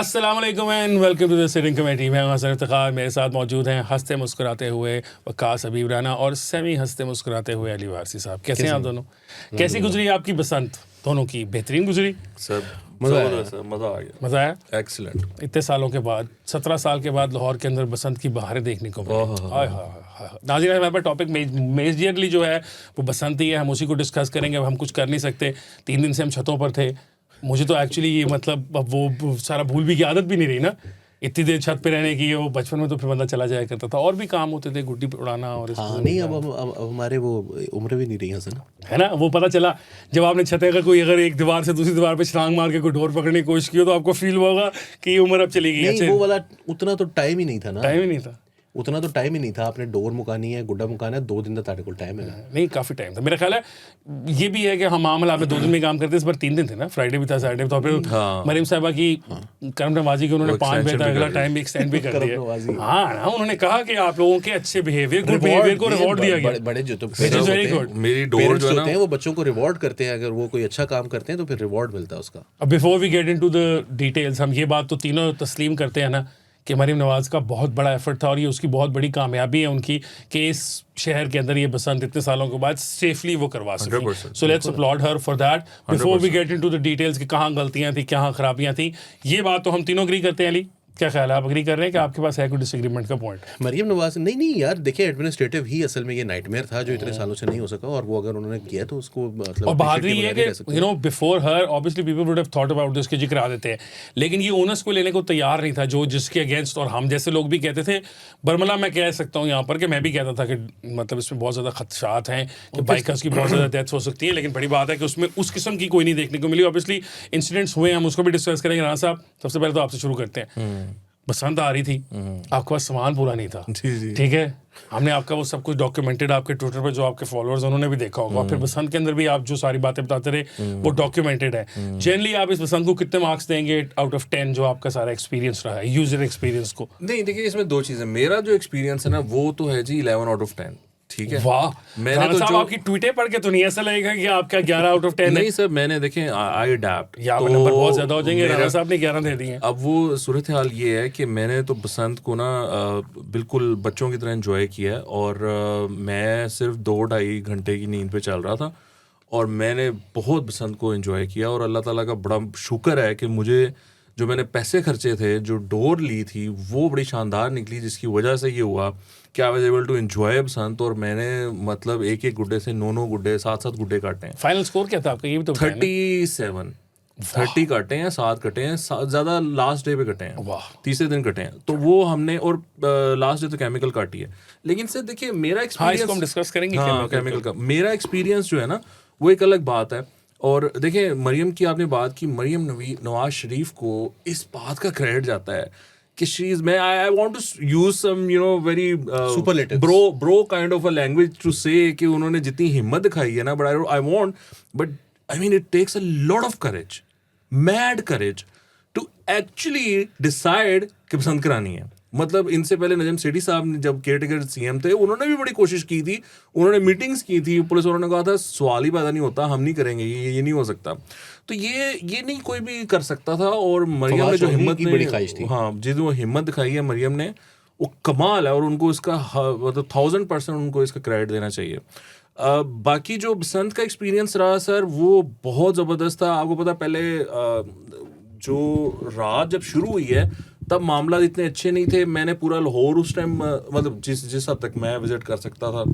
अस्सलाम वालेकुम and welcome to the sitting committee. मैं हूं हसन इफ्तिखार, मेरे साथ मौजूद हैं हंसते मुस्कुराते हुए वकास हबीब राना और सेमी हंसते मुस्कुराते हुए अली वारसी साहब। कैसे हैं आप दोनों? कैसी गुजरी आपकी बसंत? दोनों की बेहतरीन गुजरी? सब मज़ा मज़ा आ गया। मज़ा आया? एक्सीलेंट। इतने सालों के बाद 17 साल के बाद लाहौर के अंदर बसंत की बहारें देखने को मिली। हाय हाय। नाज़रीन, हमारे पास टॉपिक मेजरली जो है वो बसंत ही है, हम उसी को डिस्कस करेंगे। अब हम कुछ कर नहीं सकते, 3 दिन से हम छतों पर थे। मुझे तो एक्चुअली ये मतलब अब वो सारा भूल भी की आदत भी नहीं रही ना, इतनी देर छत पे रहने की। वो बचपन में तो फिर बंदा चला जाया करता था, और भी काम होते थे, गुड्डी उड़ाना और हाँ नहीं, अब हमारे वो उम्र भी नहीं रही हसन, है ना। वो पता चला जब आपने छत अगर एक दीवार से दूसरी दीवार पे छलांग मार के कोई डोर पकड़ने की कोशिश की हो तो आपको फील होगा कि ये उम्र अब चली गई। नहीं वो वाला उतना तो टाइम ही नहीं था ना, टाइम ही नहीं था, उतना तो टाइम ही नहीं था। आपने डोर मुकानी है, गुड्डा मुकाना है, 2 दिन का तारे को टाइम है। नहीं, काफ़ी टाइम था। मेरा ख्याल है ये भी है कि हम मामला आपने 2 दिन में काम करते, इस बार 3 दिन थे ना, फ्राइडे भी था, सैटरडे भी था। फिर मरीम साहबा की करम नवाजी की उन्होंने 5 बजे तक अगला टाइम भी एक्सटेंड भी कर दिया। हाँ ना, उन्होंने कहा कि आप लोगों के अच्छे बिहेवियर, गुड बिहेवियर को रिवॉर्ड दिया गया। बड़े जो तो वेरी गुड। मेरी डोर जो होते हैं वो बच्चों को रिवॉर्ड करते हैं, अगर वो कोई अच्छा काम करते हैं तो फिर रिवॉर्ड मिलता है उसका। अब before we get into the details, हम ये बात तो तीनों तस्लीम करते हैं ना कि मरीम नवाज का बहुत बड़ा एफर्ट था और ये उसकी बहुत बड़ी कामयाबी है उनकी कि इस शहर के अंदर ये बसंत इतने सालों के बाद सेफली वो करवा सकी। So let's upload her for that. Before we get into the details कि कहाँ गलतियाँ थी, कहाँ खराबियाँ थी, ये बात तो हम तीनों एग्री करते हैं। अली, क्या ख्याल है, आप एग्री कर रहे हैं कि आपके पास है कोई डिसएग्रीमेंट का पॉइंट? मरीम नवाज नहीं यार, देखिए एडमिनिस्ट्रेटिव ही असल में ये नाइटमेयर था जो इतने सालों से नहीं हो सका, और वो अगर उन्होंने किया तो उसको मतलब। और बहादुरी ये है कि you know before her obviously people would have thought about this, के जिक्र आ देते हैं, लेकिन ये ओनर्स को लेने को तैयार नहीं था जो जिसके अगेंस्ट। और हम जैसे लोग भी कहते थे, बरमला मैं कह सकता हूँ यहाँ पर कि मैं भी कहता था कि मतलब इसमें बहुत ज़्यादा खदशात हैं कि बाइकर्स की बहुत ज़्यादा डेथ्स हो सकती है, लेकिन बड़ी बात है कि उसमें उस किस्म की कोई नहीं देखने को मिली। ऑब्वियसली इंसिडेंट्स हुए, हम उसको भी डिस्कस करेंगे। राना साहब, सबसे पहले तो आपसे शुरू करते हैं। बसंत आ रही थी, आपके पास सामान पूरा नहीं था, ठीक है। हमने आपका वो सब कुछ डॉक्यूमेंटेड आपके ट्विटर पे, जो आपके फॉलोअर्स उन्होंने भी देखा होगा। फिर बसंत के अंदर भी आप जो सारी बातें बताते रहे वो डॉक्यूमेंटेड है। जनरली आप इस बसंत को कितने मार्क्स देंगे आउट ऑफ 10, जो आपका सारा एक्सपीरियंस रहा है, यूजर एक्सपीरियंस को? नहीं, देखिए इसमें 2 चीज़ें। मेरा जो एक्सपीरियंस है ना वो तो है जी 11 आउट ऑफ 10, ठीक है। वाह, मैंने तो जो आपकी ट्वीटें पढ़ के तो नहीं ऐसा लगेगा कि आपका 11 आउट ऑफ 10 नहीं सर, मैंने देखें आई अडैप्ट, तो नंबर बहुत ज्यादा हो जाएंगे। राना साहब ने 11 दे दिए। अब वो सूरत हाल ये है कि मैंने तो बसंत को ना बिल्कुल बच्चों की तरह एंजॉय किया है, और मैं सिर्फ 2-2.5 घंटे की नींद पे चल रहा था और मैंने बहुत बसंत को एंजॉय किया। और अल्लाह ताला का बड़ा शुक्र है कि मुझे जो मैंने पैसे खर्चे थे, जो डोर ली थी, वो बड़ी शानदार निकली, जिसकी वजह से ये हुआ कि I was able to enjoy Basant. और मैंने मतलब 1-1 गुड्डे से 9-9 गुड्डे, 7-7 गुड्डे काटे हैं। फाइनल स्कोर क्या था आपका, ये भी तो 30 काटे हैं, 7 कटे हैं, ज़्यादा लास्ट डे पे कटे हैं, तीसरे दिन कटे हैं। तो वो हमने, और लास्ट डे तो केमिकल काटी है। लेकिन सर देखिए मेरा एक्सपीरियंस, हम डिस्कस करेंगे केमिकल का मेरा एक्सपीरियंस जो है ना वो एक अलग बात है। और देखिए मरियम की आपने बात की, मरियम नवाज शरीफ को इस बात का क्रेडिट जाता है कि शी इज, मैं I want to use some you know very superlatives, bro kind of a language to say कि उन्होंने जितनी हिम्मत दिखाई है ना, but I want, but I mean it takes a lot of courage, mad courage to actually decide कि पसंद करानी है। मतलब इनसे पहले नजम सेठी साहब ने जब केयरटेकर सीएम थे, उन्होंने भी बड़ी कोशिश की थी, उन्होंने मीटिंग्स की थी, पुलिस वालों ने कहा था सवाल ही पैदा नहीं होता, हम नहीं करेंगे, ये नहीं हो सकता। तो ये नहीं कोई भी कर सकता था। और मरियम ने जो हिम्मत बड़ी ख्वाहिश थी, हाँ जिस वो हिम्मत दिखाई है मरियम ने, वो कमाल है, और उनको इसका मतलब 1000% उनको इसका क्रेडिट देना चाहिए। बाकी जो बसंत का एक्सपीरियंस रहा सर, वो बहुत ज़बरदस्त था। आपको पता पहले जो रात जब शुरू हुई है तब मामला इतने अच्छे नहीं थे। मैंने पूरा लाहौर उस टाइम मतलब जिस हद तक मैं विज़िट कर सकता था,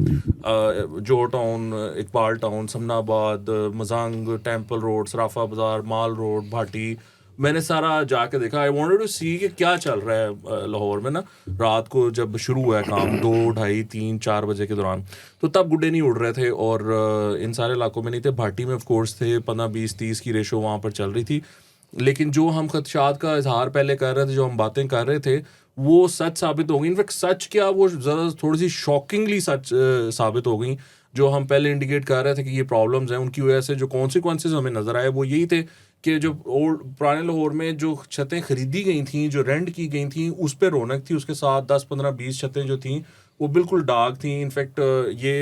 Johar town, Iqbal town, Samanabad, Mozang, temple road, Sarafa Bazaar, mall road, Bhati, मैंने सारा जाके देखा। आई वांटेड टू सी कि क्या चल रहा है लाहौर में ना। रात को जब शुरू हुआ है काम 2, 2:30, 3, 4 बजे के दौरान, तो तब गुड्डे नहीं उड़ रहे थे, और इन सारे इलाकों में नहीं थे। भाटी में ऑफ कोर्स थे, 15, 20, 30 की रेशो वहाँ पर चल रही थी। लेकिन जो हम खदशात का इजहार पहले कर रहे थे, जो हम बातें कर रहे थे, वो सच साबित हो गई। इनफैक्ट सच क्या, वो ज़्यादा थोड़ी सी शॉकिंगली सच साबित हो गई। जो हम पहले इंडिकेट कर रहे थे कि ये प्रॉब्लम्स हैं, उनकी वजह से जो कॉन्सिक्वेंसेज हमें नज़र आए वो यही थे कि जो पुराने लाहौर में जो छतें खरीदी गई थी, जो रेंट की गई थी, उस पर रौनक थी, उसके साथ 10, 15, 20 छतें जो थी वो बिल्कुल डार्क थी। इनफैक्ट ये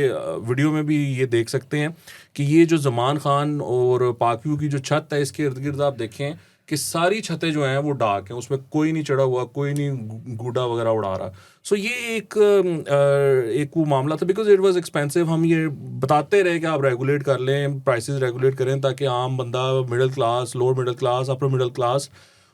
वीडियो में भी ये देख सकते हैं कि ये जो ज़मान खान और पाकव्यू की जो छत है, इसके इर्द गिर्द आप देखें कि सारी छतें जो हैं वो डार्क हैं, उसमें कोई नहीं चढ़ा हुआ, कोई नहीं गुड्डा वगैरह उड़ा रहा. सो ये एक वो मामला था, बिकॉज इट वाज एक्सपेंसिव. हम ये बताते रहे कि आप रेगुलेट कर लें, प्राइसेस रेगुलेट करें, ताकि आम बंदा, middle class, lower middle class, upper middle class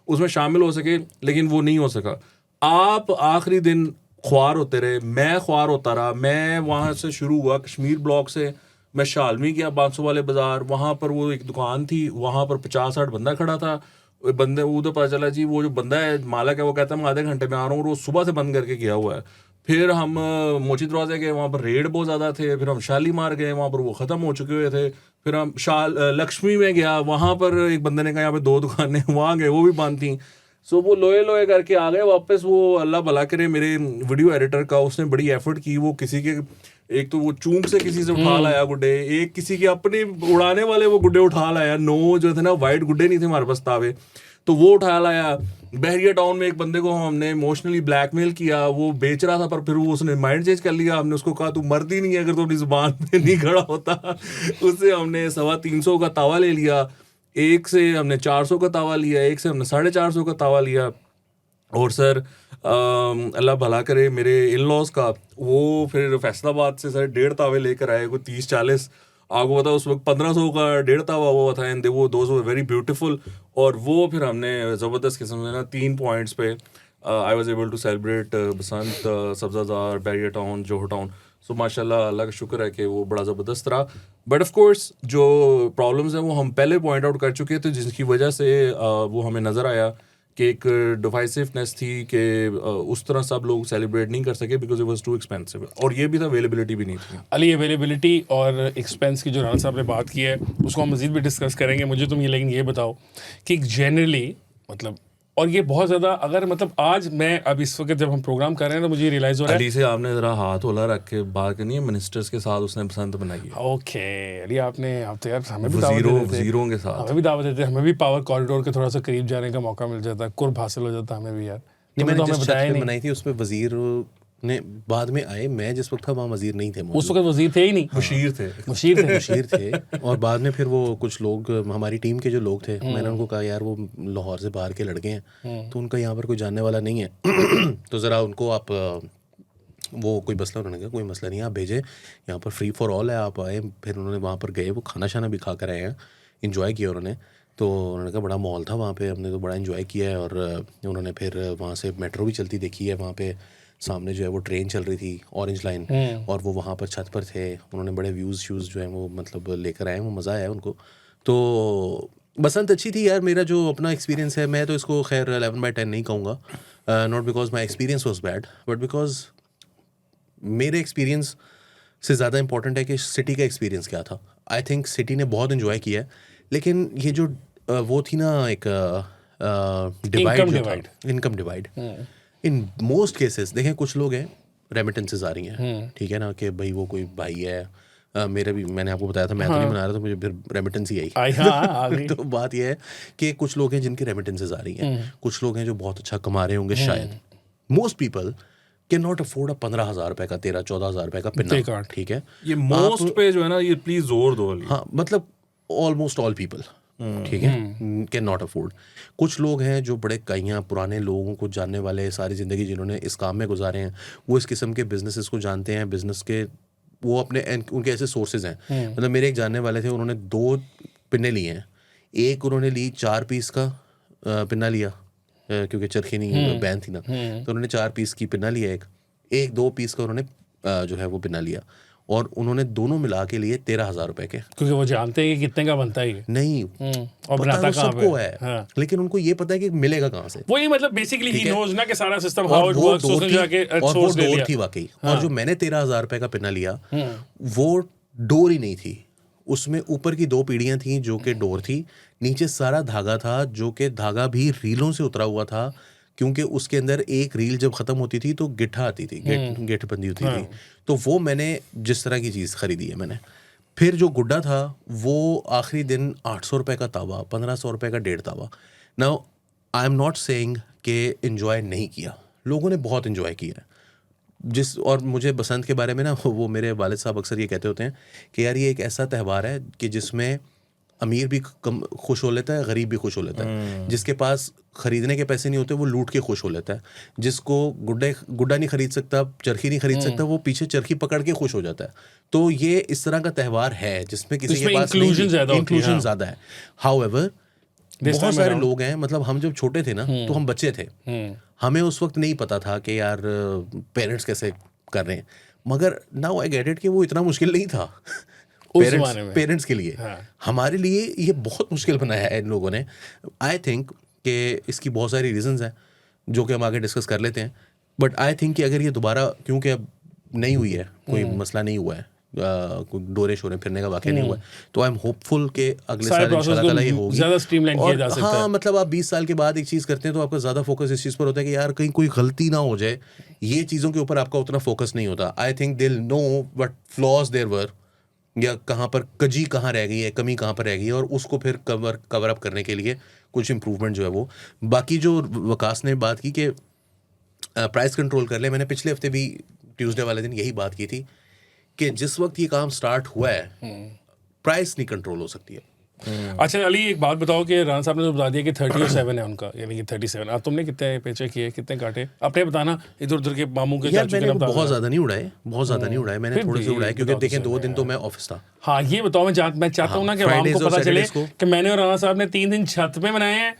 उसमें शामिल हो सके, लेकिन वो नहीं हो सका. आप आखिरी दिन ख्वार होते रहे, मैं ख्वार होता रहा. मैं वहाँ से शुरू हुआ कश्मीर ब्लॉक से, मैं शालमी गया 500 वाले बाज़ार, वहाँ पर वो एक दुकान थी, वहाँ पर 50-60 बंदा खड़ा था. बंदे वो तो पता चला जी वो जो बंदा है मालिक है, वो कहता है मैं आधे घंटे में आ रहा हूँ, और वो सुबह से बंद करके गया हुआ है. फिर हम मोची दरवाजे गए, वहाँ पर रेड बहुत ज़्यादा थे. फिर हम शालीमार गए, वहाँ पर वो ख़त्म हो चुके हुए थे. फिर हम लक्ष्मी में गया, वहाँ पर एक बंदे ने कहा यहाँ पे 2 दुकानें, वहाँ गए, वो भी बंद थी. सो वो लोए लोए करके आ गए वापस. वो अल्लाह भला करे मेरे वीडियो एडिटर का, उसने बड़ी एफर्ट की. वो किसी के, एक तो वो चूंक से किसी से उठा लाया गुड्डे, एक किसी के अपने उड़ाने वाले वो गुड्डे उठा लाया. 9 जो थे ना वाइट गुड्डे नहीं थे हमारे पास तावे, तो वो उठा लाया. बहरिया टाउन में एक बंदे को हमने इमोशनली ब्लैकमेल किया, वो बेच रहा था, पर फिर वो उसने माइंड चेंज कर लिया. हमने उसको कहा तू मर्दी नहीं है अगर तू अपनी जुबान पे नहीं खड़ा होता. उससे हमने 350 का तावा ले लिया, एक से हमने 400 का तावा लिया, एक से हमने 450 का तावा लिया. और सर अल्लाह भला करे मेरे इन लॉज का, वो फिर फैसलाबाद से सर 1.5 तावे लेकर आए, कोई 30-40. आपको पता उस वक्त 1500 का 1.5 तावा हुआ था, एंड वो दोज वर वेरी ब्यूटीफुल. और वो फिर हमने ज़बरदस्त किस्म से ना 3 पॉइंट्स पे I was able to celebrate Basant, Sabzazar, Bariya town, Johar town. So माशाल्लाह अल्लाह का शुक्र है कि वो बड़ा ज़बरदस्त रहा. बट ऑफ कोर्स जो प्रॉब्लम्स हैं वो हम पहले पॉइंट आउट कर चुके थे, जिसकी वजह से वो हमें नज़र आया कि एक डिवाइसिवनेस थी कि उस तरह सब लोग सेलिब्रेट नहीं कर सके, because it was too expensive. और ये भी था, अवेलेबिलिटी भी नहीं थी. अली, अवेलेबिलिटी और एक्सपेंस की जो राना साहब ने बात की है उसको हम मज़ीद भी डिस्कस करेंगे. मुझे तुम ये लेकिन ये बताओ कि जनरली मतलब, और ये बहुत ज़्यादा, अगर मतलब आज मैं अब इस वक्त जब हम प्रोग्राम कर रहे हैं तो मुझे रियलाइज़ हो रहा है. अली से आपने ज़रा हाथ होला रख के बात करनी है, मिनिस्टर्स के साथ उसने बसंत बनाई है. ओके अली, आप तो यार हमें भी दावत देते, वज़ीरों के साथ हमें भी दावत देते, हमें भी पावर कॉरिडोर के थोड़ा सा करीब जाने का मौका मिल जाता, कुर्ब हासिल हो जाता हमें भी यार. नहीं, मैंने तो जिस हमें छत बताया पे नहीं. बनाई थी उसमें वजीर ने बाद में आए. मैं जिस वक्त था वहाँ वजीर नहीं थे, उस वक्त वजीर थे ही नहीं, मुशीर थे. मुशीर थे. और बाद में फिर वो कुछ लोग, हमारी टीम के जो लोग थे, मैंने उनको कहा यार वो लाहौर से बाहर के लड़के हैं, तो उनका यहाँ पर कोई जानने वाला नहीं है, तो ज़रा उनको आप, वो कोई मसला, उन्होंने कहा कोई मसला नहीं है, आप भेजें, यहाँ पर फ्री फॉर ऑल है, आप आए. फिर उन्होंने वहाँ पर गए, वो खाना शाना भी खा कर आए हैं, इन्जॉय किया उन्होंने. तो उन्होंने कहा बड़ा माहौल था वहाँ पे, हमने तो बड़ा इन्जॉय किया है. और उन्होंने फिर वहाँ से मेट्रो भी चलती देखी है, वहाँ पे सामने जो है वो ट्रेन चल रही थी, ऑरेंज लाइन, और वो वहाँ पर छत पर थे. उन्होंने बड़े व्यूज़ जो हैं वो मतलब लेकर आए, वो मज़ा आया उनको. तो बसंत अच्छी थी यार. मेरा जो अपना एक्सपीरियंस है, मैं तो इसको खैर 11/10 नहीं कहूँगा, not because my experience was bad, but because मेरे एक्सपीरियंस से ज़्यादा इंपॉर्टेंट है कि सिटी का एक्सपीरियंस क्या था. आई थिंक सिटी ने बहुत इन्जॉय किया है, लेकिन ये जो वो थी ना एक divide, income divide, in most cases देखें, कुछ लोग हैं रेमिटेंसेस आ रही हैं, ठीक है ना, कि भाई वो कोई भाई है, मेरा भी, मैंने आपको बताया था मैं तो नहीं बना रहा था, मुझे फिर रेमिटेंस ही आई. तो बात यह है कि कुछ लोग हैं जिनकी रेमिटेंसेस आ रही हैं, कुछ लोग हैं जो बहुत अच्छा कमा रहे होंगे शायद. Most people can not afford 15,000 रुपए का, 13-14,000 रुपए का पिन्ना, ठीक है. ये मोस्ट पे जो है ना, ये प्लीज जोर दो. हाँ, मतलब ऑलमोस्ट ऑल पीपल, ठीक है, कैन नॉट अफोर्ड. कुछ लोग हैं जो बड़े कईयाँ पुराने लोगों को जानने वाले, सारी ज़िंदगी जिन्होंने इस काम में गुजारे हैं, वो इस किस्म के बिजनेसेस को जानते हैं, बिजनेस के वो अपने उनके ऐसे सोर्सेज हैं. मतलब मेरे एक जानने वाले थे, उन्होंने 2 पिन्ने लिए हैं. एक उन्होंने ली 4 पीस का पिन्ना लिया, क्योंकि चरखी नहीं बैन थी ना, तो उन्होंने 4 पीस की पिन्ना लिया. एक 2 पीस का उन्होंने जो है वो पिन्ना लिया, और उन्होंने दोनों मिला के लिए 13,000 रुपए के, क्योंकि वो जानते हैं कि कितने का बनता है. नहीं, और पता बनाता है कहाँ सबको पे है, हाँ. लेकिन उनको ये पता है कि मिलेगा कहाँ से. वही मतलब बेसिकली ही नोज ना कि सारा सिस्टम और हाउ इट वो वर्क्स, उसने जाके सोर्स ले लिया. थी वाकई. और जो मैंने 13,000 रुपए का पिन्ना लिया, वो डोर ही नहीं थी, उसमें ऊपर की 2 पीढ़ियां थी जो कि डोर थी, नीचे सारा धागा था जो कि धागा भी रीलों से उतरा हुआ था, क्योंकि उसके अंदर एक रील जब ख़त्म होती थी तो गिट्ठा आती थी, गिट्ठ बंदी होती थी. तो वो मैंने जिस तरह की चीज़ ख़रीदी है मैंने. फिर जो गुड्डा था वो आखिरी दिन 800 रुपये का तावा, 1500 रुपये का 1.5 तावा. Now I am not saying कि इन्जॉय नहीं किया, लोगों ने बहुत इन्जॉय किया है. और मुझे बसंत के बारे में ना, वो मेरे वालिद साहब अक्सर ये कहते होते हैं कि यार ये एक ऐसा त्यौहार है कि जिसमें अमीर भी खुश हो लेता है, गरीब भी खुश हो लेता है। जिसके पास खरीदने के पैसे नहीं होते वो लूट के खुश हो लेता है। जिसको गुड्डा नहीं खरीद सकता, चरखी नहीं खरीद सकता, वो पीछे चरखी पकड़ के खुश हो जाता है। तो ये इस तरह का त्यौहार है जिसमें किसी के पास इंक्लूजन ज़्यादा है। हाउएवर बहुत सारे लोग हैं, मतलब हम जब छोटे थे ना तो हम बच्चे थे, हमें उस वक्त नहीं पता था कि यार पेरेंट्स कैसे कर रहे हैं, मगर नाउ आई गेट इट कि वो इतना मुश्किल नहीं था पेरेंट्स के लिए। हमारे लिए ये बहुत मुश्किल बनाया है इन लोगों ने। आई थिंक कि इसकी बहुत सारी रीजंस हैं जो कि हम आगे डिस्कस कर लेते हैं, बट आई थिंक कि अगर ये दोबारा, क्योंकि अब नहीं हुई है, कोई मसला नहीं हुआ है, कोई डोरे शोरे फिरने का वाक़या नहीं हुआ है, तो आई एम होपफुल कि अगले साल इंशाल्लाह ताला ये होगी ज़्यादा स्ट्रीमलाइन किया जा सकता है। हाँ, मतलब आप 20 साल के बाद एक चीज़ करते हैं तो आपका ज़्यादा फोकस इस चीज़ पर होता है कि यार कहीं कोई गलती ना हो जाए। ये चीज़ों के ऊपर आपका उतना फोकस नहीं होता। I think they will know what flaws there were, या कहाँ पर कजी कहाँ रह गई है, कमी कहाँ पर रह गई है, और उसको फिर कवर अप करने के लिए कुछ इम्प्रूवमेंट जो है वो। बाकी जो वकास ने बात की कि प्राइस कंट्रोल कर ले, मैंने पिछले हफ्ते भी ट्यूसडे वाले दिन यही बात की थी कि जिस वक्त ये काम स्टार्ट हुआ है प्राइस नहीं कंट्रोल हो सकती है। अच्छा अली, एक बात बताओ कि राना साहब ने तो बता दिया कि 37 है उनका, यानी कि 37। अब तुमने कितने पेचे किए, कितने काटे, अपने बताना, इधर उधर के मामू के यार मैंने बहुत ज़्यादा नहीं उड़ाए, मैंने थोड़े से उड़ाए क्योंकि देखें 2 दिन तो मैं ऑफिस था। हाँ ये बताओ, मैं चाहता हूँ ना कि आवाम को पता चले कि मैंने और राना साहब ने 3 दिन छत पे बनाए हैं,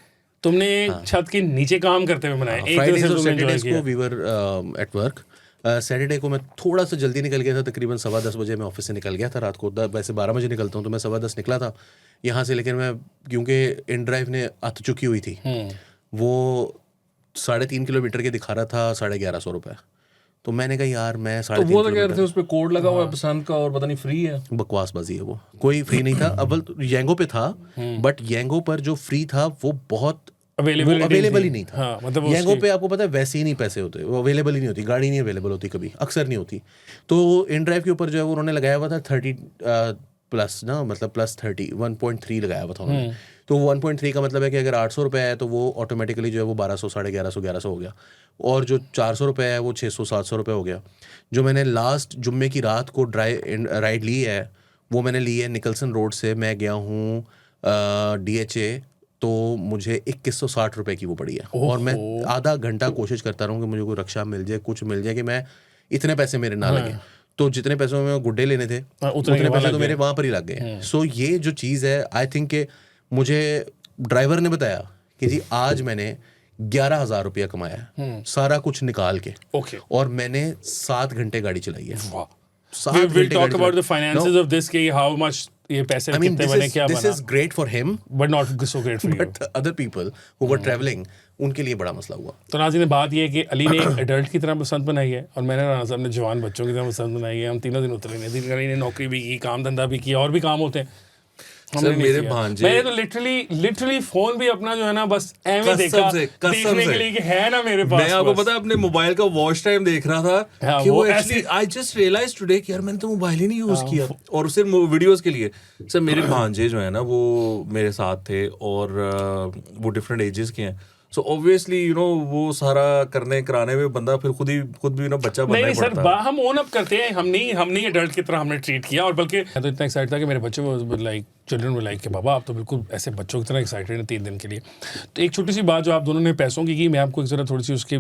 तुमने छत के नीचे काम करते हुए बनाए। फ्राइडेज और सैटरडेज को we were at work. Saturday को मैं थोड़ा सा जल्दी निकल गया था, तकरीबन 10:15 बजे मैं ऑफिस से निकल गया था रात को। वैसे 12 बजे निकलता हूँ, तो मैं 10:15 निकला था यहाँ से, लेकिन मैं क्योंकि इन ड्राइव ने अत चुकी हुई थी, वो 3.5 किलोमीटर के दिखा रहा था 1150 रुपये। तो मैंने कहा यार मैं 3.5 तो वो तो कह रहे थे उस पर कोड लगा हुआ है पसंद का और पता नहीं फ्री है। बकवासबाजी है, वो कोई फ्री नहीं था। अव्वल येंगो पे था, बट येंगो पर जो फ्री था वो बहुत अवेलेबल ही नहीं था। हाँ, मतलब येंगो पे आपको पता है वैसे ही नहीं पैसे होते, वो अवेलेबल ही नहीं होती, गाड़ी नहीं अवेलेबल होती, कभी अक्सर नहीं होती। तो इन ड्राइव के ऊपर जो है वो उन्होंने लगाया हुआ था 30 प्लस ना, मतलब +30 1.3 लगाया हुआ था उन्होंने। तो 1.3 का मतलब है कि अगर 800 रुपये है तो वो ऑटोमेटिकली जो है वो 1200, 1150 हो गया, और जो 400 रुपये है वो 600, 700 रुपये हो गया। जो मैंने लास्ट जुम्मे की रात को राइड ली है वो मैंने ली है निकलसन रोड से, मैं गया हूँ DHA, तो मुझे 2160 रुपये की वो पड़ी है। और मैं आधा घंटा कोशिश करता रहूँ कि मुझे कोई रक्षा मिल जाए, कुछ मिल जाए कि मैं इतने पैसे मेरे ना लगे। तो जितने पैसों में गुड्डे लेने थे उतने पैसे तो मेरे वहाँ पर ही लग गए। सो ये जो चीज़ है, आई थिंक कि मुझे ड्राइवर ने बताया कि जी आज मैंने 11,000 रुपया कमाया है सारा कुछ निकाल के, और मैंने 7 घंटे गाड़ी चलाई है। 7 घंटे talk about the finances of this, कि how much ये पैसे कितने बने, क्या बना। This is great for him, but not so great for you. But other people who were traveling, उनके लिए बड़ा मसला हुआ। तो नाज़रीन, बात ये है कि अली ने एडल्ट की तरह पसंद बनाई है और मैंने राना साहब ने जवान बच्चों की तरह पसंद बनाई है। हम तीनों दिन उतरे नहीं, अली ने नौकरी भी की, काम धंधा भी किया, और भी काम होते हैं। सर मेरे भांजे, मैंने तो लिटरली फोन भी अपना जो है ना बस ऐਵੇਂ देखा देखने के लिए कि है ना मेरे पास। मैं आपको पता है अपने मोबाइल का वॉच टाइम देख रहा था कि वो actually I just realise today कि यार मैंने तो मोबाइल ही नहीं यूज किया, और सिर्फ वीडियोस के लिए। सर मेरे भांजे जो है ना वो मेरे साथ थे, और वो डिफरेंट एजेस के हैं। सो ऑब्वियसली यू नो वो सारा करने कराने में बंदा फिर खुद भी ना बच्चा बनना ही पड़ता है। सर हम ओन अप करते हैं, हम नहीं एडल्ट की तरह हमने ट्रीट किया। और बल्कि मैं तो इतना एक्साइटेड था कि मेरे बच्चे वो लाइक चिल्ड्रन वो लाइक कि बाबा आप तो बिल्कुल ऐसे बच्चों की तरह एक्साइटेड हैं 3 दिन के लिए। तो एक छोटी सी बात जो आप दोनों ने पैसों की मैं आपको एक ज़रा थोड़ी सी उसके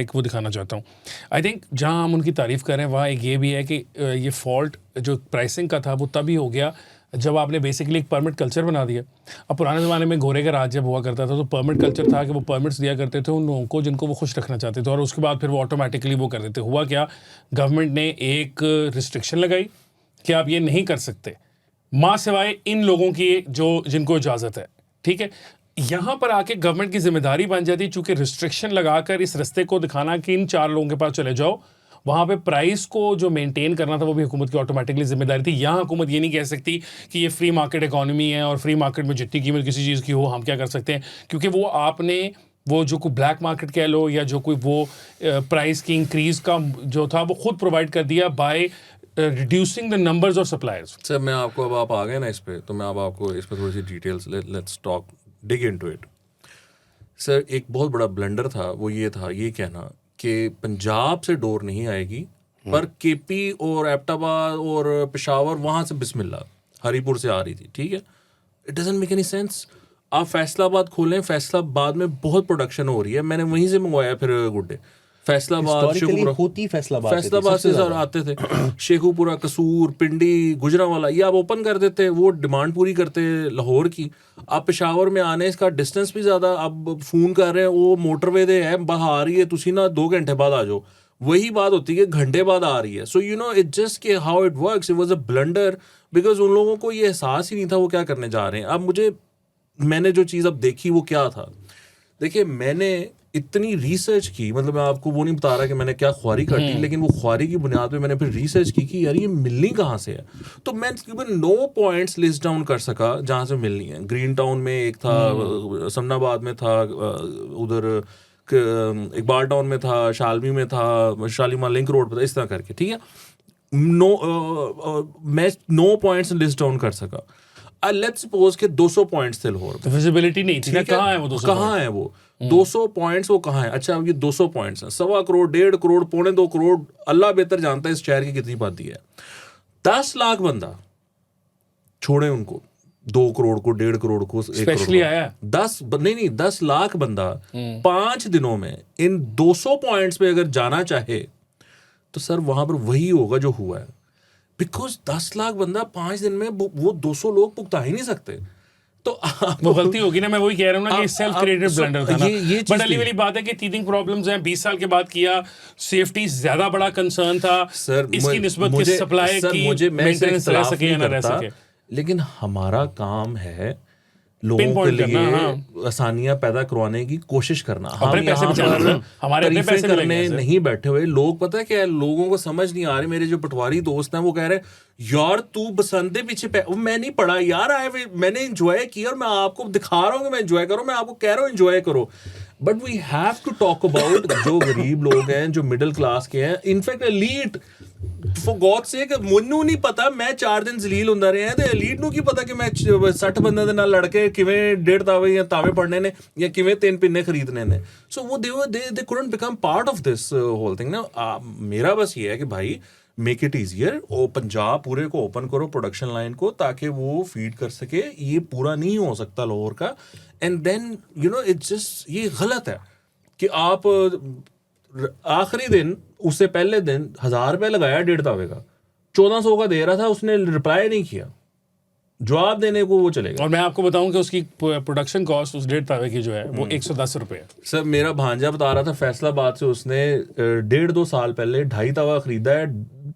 एक वो दिखाना चाहता हूँ। आई थिंक जहाँ हम उनकी तारीफ़ कर रहे हैं वहाँ एक ये भी है कि ये फॉल्ट जो प्राइसिंग का था वो तभी हो गया जब आपने बेसिकली एक परमिट कल्चर बना दिया। अब पुराने ज़माने में गोरे का राज जब हुआ करता था तो परमिट कल्चर था कि वो परमिट्स दिया करते थे उन लोगों को जिनको वो खुश रखना चाहते थे, और उसके बाद फिर वो ऑटोमेटिकली वो कर देते। हुआ क्या, गवर्नमेंट ने एक रिस्ट्रिक्शन लगाई कि आप ये नहीं कर सकते माँ सिवाय इन लोगों की जिनको इजाज़त है। ठीक है, यहाँ पर आके गवर्नमेंट की जिम्मेदारी बन जाती, चूँकि रिस्ट्रिक्शन लगाकर इस रास्ते को दिखाना कि इन 4 लोगों के पास चले जाओ, वहाँ पे प्राइस को जो मेंटेन करना था वो भी हुकूमत की ऑटोमेटिकली जिम्मेदारी थी। यहाँ हुकूमत ये नहीं कह सकती कि ये फ्री मार्केट इकॉनमी है और फ्री मार्केट में जितनी कीमत किसी चीज़ की हो हम क्या कर सकते हैं, क्योंकि वो आपने वो जो कोई ब्लैक मार्केट कह लो या जो कोई वो प्राइस की इंक्रीज़ का जो था वो खुद प्रोवाइड कर दिया by reducing the numbers of suppliers. Sir मैं आपको, अब आप आ गए ना इस पे, तो मैं अब आपको इस पे थोड़ी सी details let's talk dig into it. Sir एक बहुत बड़ा ब्लंडर था, वो ये था ये कहना कि पंजाब से डोर नहीं आएगी, पर केपी और एबटाबाद और पेशावर वहाँ से बिस्मिल्लाह हरीपुर से आ रही थी। ठीक है, it doesn't make any sense. आप फैसलाबाद खोलें, फैसलाबाद में बहुत प्रोडक्शन हो रही है, मैंने वहीं से मंगवाया फिर गुड्डे। फैसलाबाद, Historically शेखुपुरा, होती फैसलाबाद से थी, फैसलाबाद सबसे से सर ज्यादा। आते थे। शेखुपुरा, कसूर, पिंडी, गुजरांवाला, ये आप ओपन कर देते, वो डिमांड पूरी करते लाहौर की। आप पेशावर में आने इसका डिस्टेंस भी ज़्यादा, आप फ़ोन कर रहे हैं, वो मोटरवे दे है बाहर आ रही है, तुसी ना 2 घंटे बाद आ जाओ, वही बात होती है कि घंटे बाद आ रही है। So you know it just के how it works, it was a blunder, because उन लोगों को ये एहसास ही नहीं था वो क्या करने जा रहे हैं। अब मैंने जो चीज़ अब देखी वो क्या था, देखिए मैंने इतनी रिसर्च की, मतलब मैं आपको वो नहीं बता रहा कि मैंने क्या ख्वारी काटी, लेकिन वो ख्वारी की बुनियाद पे मैंने फिर रिसर्च की कि यार ये मिलनी कहाँ से है। तो मैं तकरीबन 9 पॉइंट्स लिस्ट डाउन कर सका जहाँ से मिलनी है। ग्रीन टाउन में एक था, समनाबाद में था, उधर इकबाल टाउन में था, शालमी में था, शालीमार लिंक रोड पर था, इस तरह करके, ठीक है। मैं 9 पॉइंट्स लिस्ट डाउन कर सका। लेट्स सपोज के 200 पॉइंट्स थे लाहौर में, तो विजिबिलिटी नहीं थी ना, कहाँ है वो 200 कहाँ है वो 200 पॉइंट्स, वो कहाँ है। अच्छा अब ये 200 पॉइंट्स हैं, 1.25 करोड़, 1.5 करोड़, 2.25 करोड़, अल्लाह बेहतर जानता है इस शहर की कितनी आबादी है। 10 लाख बंदा छोड़े उनको, 2 करोड़ को, 1.5 करोड़ को, 1 करोड़ स्पेशली को, आया 10 लाख बंदा 5 दिनों में इन 200 पॉइंट्स पे अगर जाना चाहे तो सर वहां पर वही होगा जो हुआ है। बिकॉज 10 लाख बंदा 5 दिन में वो 200 लोग भुगता ही नहीं सकते। तो वो गलती होगी ना, मैं वही कह रहा हूँ ना कि सेल्फ क्रिएटेड ब्लंडर था ना। ये बट अली वाली बात है कि टीथिंग प्रॉब्लम्स हैं, 20 साल के बाद किया, सेफ्टी ज्यादा बड़ा कंसर्न था सर, इसकी निस्बत की सप्लाई की मेंटेनेंस रह सके या ना रह सके। लेकिन हमारा काम है लोगों के Pinpoint लिए करना, आसानियां पैदा करवाने की कोशिश करना। हम अपने पैसे यहाँ बचाने, पर हमारे अपने तारीफें पैसे करने मिलेंगे, नहीं बैठे हुए लोग। पता है क्या है, लोगों को समझ नहीं आ रही। मेरे जो पटवारी दोस्त हैं वो कह रहे हैं यार तू बसंते पीछे मैं नहीं पढ़ा यार, मैंने एंजॉय किया और मैं आपको दिखा रहा हूँ कि मैं एंजॉय करो, मैं आपको कह रहा हूँ एंजॉय करो। But we have to talk about जो गरीब लोग हैं, जो मिडिल क्लास के हैं, in fact elite. For God sake ਮੈਨੂੰ नहीं पता, मैं 4 दिन ਜ਼ਲੀਲ ਹੁੰਦਾ ਰਿਹਾ ਤੇ एलीट ਨੂੰ ਕੀ ਪਤਾ ਕਿ ਮੈਂ 60 ਬੰਦਿਆਂ ਦੇ ਨਾਲ ਲੜ ਕੇ ਕਿਵੇਂ 1.5 ਤਾਵੇ ਜਾਂ ਤਾਵੇ ਪੜਨੇ ਨੇ ਜਾਂ ਕਿਵੇਂ 3 ਪਿੰਨੇ ਖਰੀਦਨੇ ਨੇ। ਸੋ वो they couldn't become part of this whole thing ना। मेरा बस ये है कि भाई मेक इट ईजियर, वो पंजाब पूरे को ओपन करो प्रोडक्शन लाइन को, ताकि वो फीड कर सके। ये पूरा नहीं हो सकता लाहौर का। And then you know it's just, ये गलत है कि आप आखिरी दिन, उससे पहले दिन 1000 रुपये लगाया 1.5 तावे का, 1400 का दे रहा था, उसने रिप्लाई नहीं किया, जवाब देने को वो चलेगा। और मैं आपको बताऊं कि उसकी प्रोडक्शन कॉस्ट उस 1.5 तावे की जो है वो 110 रुपये है। सर मेरा भांजा बता रहा था फैसलाबाद से उसने 1.5-2 साल पहले 2.5 तावा खरीदा है,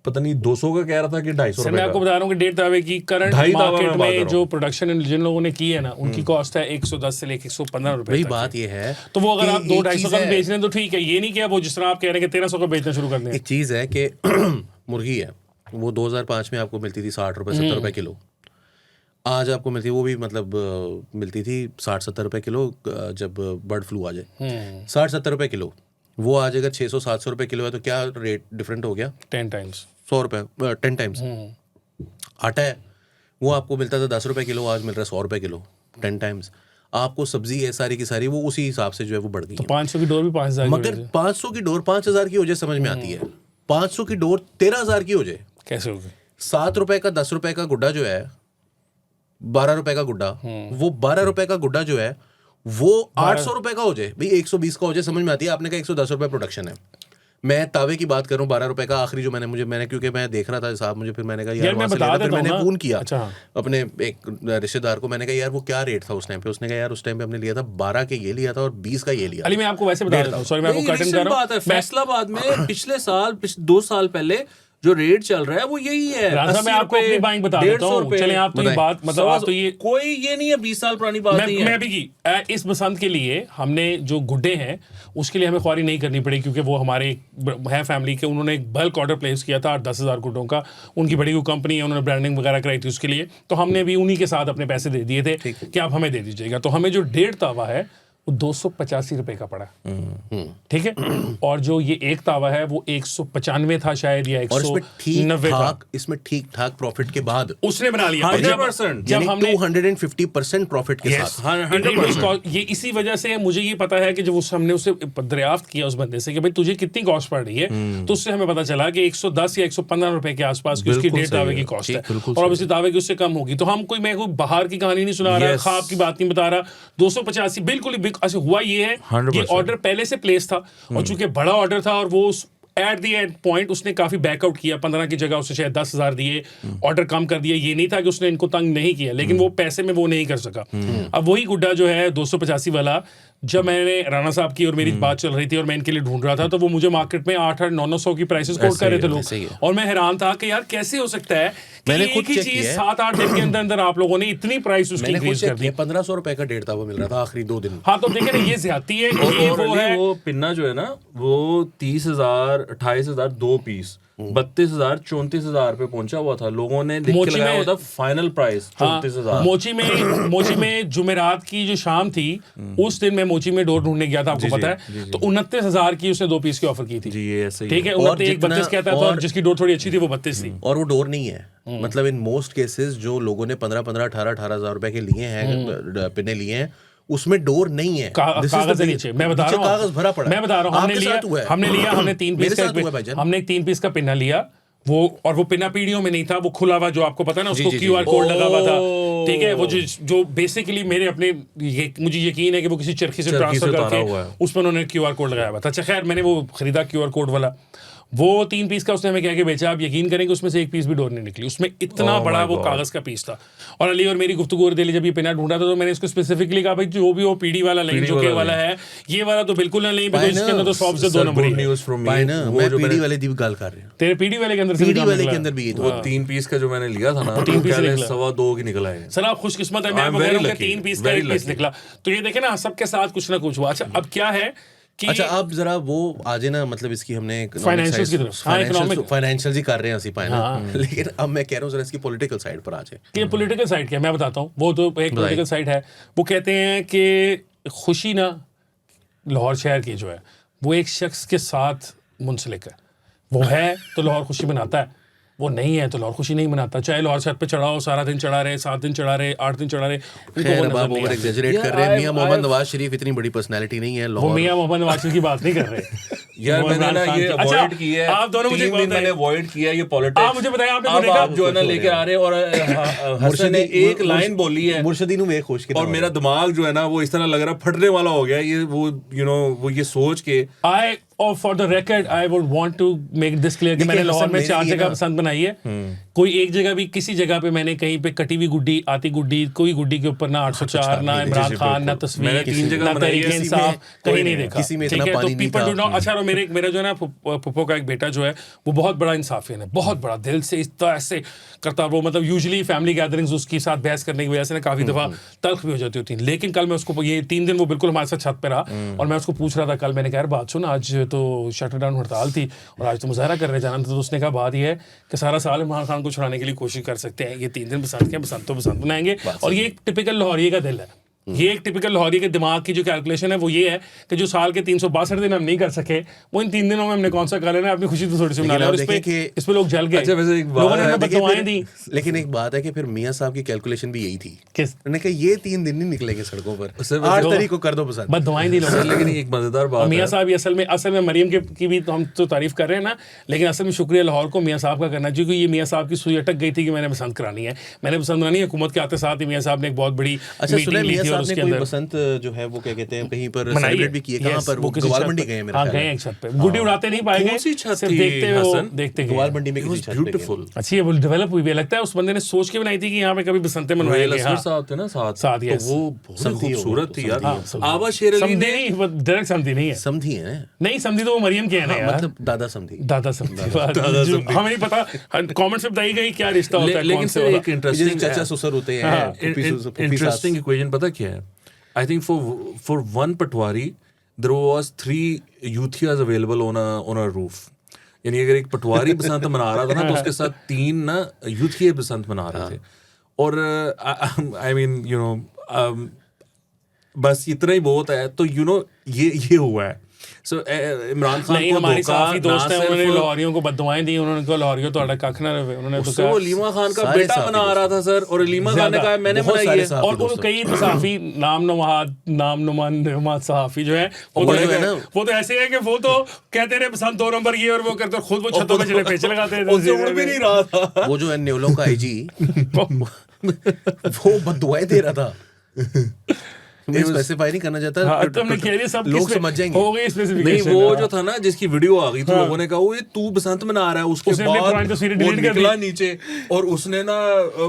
पता नहीं 200 का कह रहा था कि 250 सर मैं रुपए आपको का। बता रहा हूँ कि 1.5 तावे की करंट 2.5 तावा मार्केट मैं बात कर में रहा जो हूँ। प्रोडक्शन जिन लोगों ने की है ना, उनकी कॉस्ट है 110 से लेकर 115 रुपए वही तक बात है। ये है, तो वो अगर कि आप 200-250 एक का चीज़ बेच रहे हैं तो ठीक है, ये नहीं कि आप वो जिस तरह आप कह रहे हैं कि 1300 का बेचना शुरू कर दें। एक चीज़ है कि मुर्गी है, वो 2005 में आपको मिलती थी 60 रुपये 70 रुपये किलो। आज आपको मिलती है, वो भी मतलब मिलती थी 60-70 रुपये किलो जब बर्ड फ्लू आ जाए, 60-70 रुपये किलो। वो आज अगर 600-700 रुपये किलो है तो क्या रेट डिफरेंट हो गया? 10 टाइम्स 100 रुपये, 10 टाइम्स। आटा है वो आपको मिलता था 10 रुपये किलो, आज मिल रहा है 100 रुपये किलो, 10 टाइम्स। आपको सब्जी है सारी की सारी, वो उसी हिसाब से जो है वो बढ़ गई तो है। 500 की डोर भी 5000 की मगर 500 की डोर 5000 की हो जाए समझ में आती है, 500 की डोर 13000 की हो जाए कैसे होगी? 7 रुपए का 10 रुपए का गुड्डा जो है, 12 रुपए का गुड्डा, वो 12 रुपए का गुड्डा जो है वो 800 रुपए का हो जाए, भाई 120 का हो जाए, समझ में आती है। आपने कहा 110 रुपए प्रोडक्शन है, मैं तावे की बात करूं 12 रुपए का आखिरी जो मैंने क्योंकि मैं देख रहा था साहब, मुझे फिर मैंने कहा यार मैं वहाँ से बता लेना, फिर देता हूँ मैंने ना। फोन किया अच्छा। अपने एक रिश्तेदार को, मैंने कहा यार वो क्या रेट था उस टाइम पे, उसने कहा यार उस टाइम पे हमने लिया था 12 के ये लिया था और 20 का ये लिया अली मैं आपको वैसे बता देता हूँ, सॉरी मैं आपको कट कर रहा बात है, हूँ। फैसलाबाद में पिछले साल 2 साल पहले जो रेट चल रहा है वो यही है। राजा मैं आपको अपनी बाइंग बता देता हूँ, चलें आप तो ये बात मतलब आप तो ये कोई ये नहीं है 20 साल पुरानी बात नहीं है। मैं भी की इस बसंत के लिए हमने जो गुड्डे हैं उसके लिए हमें ख्वारी नहीं करनी पड़ी, क्योंकि वो हमारे है फैमिली के, उन्होंने एक बल्क ऑर्डर प्लेस किया था 10,000 गुड्डों का, उनकी बड़ी हुई कंपनी है, उन्होंने ब्रांडिंग वगैरह कराई थी उसके लिए, तो हमने भी उन्हीं के साथ अपने पैसे दे दिए थे कि आप हमें दे दीजिएगा। तो हमें जो 1.5 तावा है वो 285 रुपए का पड़ा, ठीक है। और जो ये एक तावा है वो 195 था शायद, या और इसमें 190 था। इसमें ठीक ठाक प्रॉफिट के बाद उसने बना लिया 100%, जब हमने 250% प्रॉफिट के Yes, साथ। 100%। ये इसी वजह से मुझे ये पता है कि जब हमने उसे दरियाफ्त किया उस बंदे से कि भाई तुझे कितनी कॉस्ट पड़ रही है, तो उससे हमें पता चला कि 110 या 115 रुपए के आसपास की उसकी बिल्कुल 1.5 सही तावे है, की कॉस्ट ठीक, है, बिल्कुल और ऑब्वियसली तावे की उससे कम होगी। तो हम मैं कोई बाहर की कहानी नहीं सुना रहा, Yes. ख्वाब की बात नहीं बता रहा। 285 बिल्कुल अच्छा हुआ ये है, 100%। ये ऑर्डर पहले से प्लेस था, और चूंकि बड़ा ऑर्डर था और वो एट द एंड पॉइंट उसने काफी बैकआउट किया, 15 की जगह उसने शायद 10,000 दिए, ऑर्डर कम कर दिया। ये नहीं था कि उसने इनको तंग नहीं किया, लेकिन वो पैसे में वो नहीं कर सका। अब वही गुड्डा जो है 285 वाला, जब मैंने राणा साहब की और मेरी बात चल रही थी और मैं इनके लिए ढूंढ रहा था, तो वो मुझे मार्केट में 800-900 की प्राइसेस कोट कर रहे थे ऐसे ही लोग, है। और मैं हैरान था कि यार कैसे हो सकता है कि मैंने एक खुद ही चेक चीज किया है। 7-8 दिन के अंदर अंदर आप लोगों ने इतनी प्राइस उसकी मैंने खुद इंक्रीज कर चेक दी। किया, 1500 रुपए का 1.5 तावा मिल रहा था आखिरी 2 दिन। हाँ, तो देखे ना, ये ज्यादती है, ये और वो है। वो पिन्ना जो है ना, वो 30,000 28,000 2 पीस 32,000 34,000 पे पहुंचा हुआ था। लोगों ने लिख के मोची लगाया में- हुआ था फाइनल प्राइस हाँ, 34,000। मोची में जुमेरात की जो शाम थी, उस दिन मैं मोची में डोर ढूंढने गया था, आपको पता है, तो 29,000 की उसने 2 पीस की ऑफर की थी। जी, ये ऐसे ही ठीक है, है। 29 जितना- 32 कहता था, और जिसकी डोर थोड़ी अच्छी थी वो 32 थी। और वो डोर नहीं है, मतलब इन मोस्ट केसेस जो लोगों ने 15-15 18-18 हज़ार रुपए के लिए हैं, पिने लिए हैं, उसमें डोर नहीं है। This is the कागज है big- नीचे, मैं बता रहा हूँ, कागज भरा पड़ा है। मैं बता रहा हूँ, हमने आपके लिया साथ हुआ है। हमने 3 मेरे पीस साथ हुआ है भाईजान। हमने 3 पीस का पिन्ना लिया, वो और वो पिन्ना पीढ़ियों में नहीं था, वो खुला हुआ, जो आपको पता है ना, उसको जी, जी, QR जी। कोड लगा हुआ था। ओह। ठीक है, वो जो बेसिकली मेरे अपने मुझे यकीन है कि वो किसी चरखी से चरखी ट्रांसफर से उतारा हुआ करके है। उसमें उन्होंने QR कोड लगाया हुआ था। अच्छा खैर, मैंने वो खरीदा QR कोड वाला, वो 3 पीस का उसने हमें कह के बेचा। आप यकीन करेंगे उसमें से 1 पीस भी डोर नहीं निकली, उसमें इतना Oh बड़ा my वो God। कागज का पीस था। और अली और मेरी गुफ्तगू हो रही थी, जब ये पिन्ना ढूंढा था, तो मैंने इसको स्पेसिफिकली कहा भाई जो भी वो पीढ़ी वाला लें, पीढ़ी जो के वाला वाला है, ये वाला तो बिल्कुल ना लें, बिकॉज़ इसके अंदर तो 100 से 2 Sir, नंबर ही good है। news from me। भाई ना, वो मैं जो पीढ़ी मैंने- वाले दी भी गाल कर रही हूँ। तेरे पीढ़ी वाले के अंदर से भी पीढ़ी काम वाले निकला। के अंदर भी ये वो था। 3 पीस का जो मैंने लिया था ना, 3 वो पीस पहले निकला। 2.25 की निकला है। सर आप खुशकिस्मत है, मैं I'm वो कह very रहा हूँ कि lucky, 3 पीस का very 1 पीस lucky। निकला। तो ये देखे ना, सबके साथ कुछ ना कुछ हुआ। अच्छा अब क्या है कि अच्छा आप जरा वो आज ना, मतलब इसकी हमने Financials की तरफ। हाँ, economic। फाइनेंशियल ही कर रहे हैं ਅਸੀਂ फाइनल, लेकिन अब मैं कह रहा हूँ जरा इसकी पॉलिटिकल साइड पर आ जाए। ये पॉलिटिकल साइड क्या है, मैं बताता हूँ। वो तो एक पॉलिटिकल साइड है। वो कहते हैं कि खुशी ना लाहौर शहर की जो है, वो एक शख्स के साथ मुंसलिक है। वो है तो लाहौर खुशी मनाता है, वो नहीं है तो लाहौर खुशी नहीं मनाता। चाहे लाहौर छत पे चढ़ाओ, सारा दिन चढ़ा रहे, 7 दिन चढ़ा रहे, 8 दिन चढ़ा रहे, उनको खैर वो अब नजर आप नहीं ओवर आता। एग्जैजरेट Yeah, कर रहे हैं। मियां मोहम्मद I've- नवाज शरीफ इतनी बड़ी पर्सनैलिटी नहीं है वो लाहौर। मियां मोहम्मद नवाज की बात नहीं कर रहे। यार वो मैंने इमरान ना खान ये की- अवॉइड अच्छा, किया है। आप दोनों मुझे 3 दिन बताएं। मैंने अवॉइड किया है ये पॉलिटिक्स। आप मुझे बताएं, आपने अब देखा? आप जो है ना लेके आ रहे हैं, और हसन ने एक लाइन बोली है मुर्शदी नु वे खुश और मेरा दिमाग जो है ना वो इस तरह लग रहा फटने वाला हो गया। ये वो वो ये सोच के I और for the record I would want to make this clear कि देखिए, मैंने लाहौर हसन में मेरे 4 लिए जगह ना- पसंद बनाई है। कोई एक जगह भी, किसी जगह पे मैंने कहीं पे कटी हुई गुड्डी, आती गुड्डी, कोई गुड्डी के ऊपर ना 804, ना नहीं, इमरान जी, खान, ना बिल्कुल। तस्वीर, मैंने 3 जगह ना बनाई है, तहरीक किसी इंसाफ, में कहीं कोई नहीं नहीं, देखा। किसी में ठीक इतना है, तो पानी नहीं people था। do not- अच्छा और मेरा जो है ना पुप्पो का एक बेटा जो है, वो बहुत बड़ा इंसाफियन है, बहुत बड़ा दिल से इस तरह ऐसे करता। वो मतलब यूजुअली फैमिली गैदरिंग्स उसके साथ बहस करने की वजह से ना काफी दफा तल्ख भी हो जाती होती। लेकिन कल मैं उसको, ये 3 दिन वो बिल्कुल हमारे साथ छत पे रहा, और मैं उसको पूछ रहा था कल, मैंने कहा यार बात सुन, आज तो शटर डाउन हड़ताल थी और आज तो मुजाहरा करने जाना था। तो उसने कहा बात यह है कि सारा साल इमरान खान को छुड़ाने के लिए कोशिश कर सकते हैं, ये 3 दिन बसंत के, बसंत तो बसंत बनाएंगे। और ये एक टिपिकल लाहौरिये का दिल है, ये एक टिपिकल लाहौरी के दिमाग की जो कैलकुलेशन है वो ये है कि जो साल के 362 दिन हम नहीं कर सके, वो इन 3 दिनों में हमने कौन सा कर लेना, अपनी खुशी तो थोड़ी सी मना लें। और इस पे लोग जल गए, अच्छा, वैसे एक बात लोगों ने है, हमें देखिए बददुआएं दी। लेकिन एक बात है कि फिर मियां साहब की कैलकुलेशन भी यही थी। किस उन्होंने कहा ये 3 दिन नहीं निकलेंगे सड़कों पर, उससे 8 वैसे- तारीख को कर दो पसंद। बददुआएं दी लोगों ने। लेकिन एक मजेदार और बात मियां है। साहब ये असल में मरियम की भी तो हम तो तारीफ कर रहे हैं ना, लेकिन असल में शुक्रिया लाहौर को मियां साहब का करना चाहिए, क्योंकि ये मियां साहब की सुई अटक गई थी कि मैंने बसंत करानी है, मैंने बसंत बनानी है। हुकूमत के आते साथ ही मियां साहब ने एक बहुत बड़ी अच्छा मीटिंग सुने ली मियां थी और साहब ने उसके कोई अंदर बसंत जो है वो क्या कहते हैं कहीं पर मनाई सेलिब्रेट है। भी किए। कहाँ Yes, पर वो किसी गवाल छत मंडी पे- गए मेरे हाँ, ख्याल गए में। एक छत पे, गुड्डी उड़ाते नहीं पाएंगे, कौन सी छत सिर्फ थी, देखते हुए हसन? देखते गवाल गए। मंडी में किसी छत पे गए। ब्यूटीफुल। अच्छी है, वो डेवलप हुई है, लगता है उस बंदे ने सोच के बनाई थी कि यहाँ पे कभी बसंते रोयल मनवाएंगे। असगर हाँ, साहब थे ना साथ, साथ, तो yes। वो बहुत समधी हो, खूबसूरत थी यार। हाँ, समधी। आवा शेर अली समधी ने नहीं, वो डायरेक्ट समधी नहीं है, समधी है नहीं समधी तो वो मरियम के है ना यार, मतलब दादा समधी। दादा समधी। हमें नहीं पता, कमेंट्स में बताई गई क्या रिश्ता होता है, लेकिन कौन से सर वाला। एक इंटरेस्टिंग चाचा ससुर होते हैं, फूफी सास। इंटरेस्टिंग इक्वेशन पता क्या है? I think for one patwari there was 3 यूथियाज अवेलेबल ऑन अ रूफ। यानी अगर एक पटवारी बसंत मना रहा था ना, तो उसके साथ 3 ना यूथिया बसंत मना रहे थे। और आई मीन बस इतना ही बहुत है। तो ये हुआ है। सो इमरान खान नहीं, को हमारी धोखा काफी दोस्त ना हैं, उन्होंने सिर्फ लाहौरियों को बददुआएं दी, उन्होंने कहा लाहौरियों तो अड़ा कख ना रहे, उन्होंने तो उससे वो कहा अलीमा खान का सारे बेटा साफी बना रहा था सर, और अलीमा खान ने कहा मैंने बहुत बनाई सारे है। साफी और दोस्त कई सहाफी नाम नुमान सहाफी जो है वो वो तो जो है ना, वो तो ऐसे है कि वो तो कहते रहे बसंत 2 नंबर की, और वो करते खुद वो छतों पे चढ़े पेच लगाते हैं, उससे उड़ भी नहीं रहा था। वो जो है न्योलों का आईजी वो बददुआएं दे रहा था। मैं स्पेसिफाई नहीं करना चाहता। हाँ, तुमने कह दिया सब लोग समझ जाएंगे। हो गई नहीं, स्पेसिफिकेशन। वो जो था ना जिसकी वीडियो आ गई तो लोगों ने कहा वो ये तू बसंत मना रहा है, उसके उसने अपनी पुरानी बाद तस्वीरें वो delete कर निकला दी। नीचे और उसने ना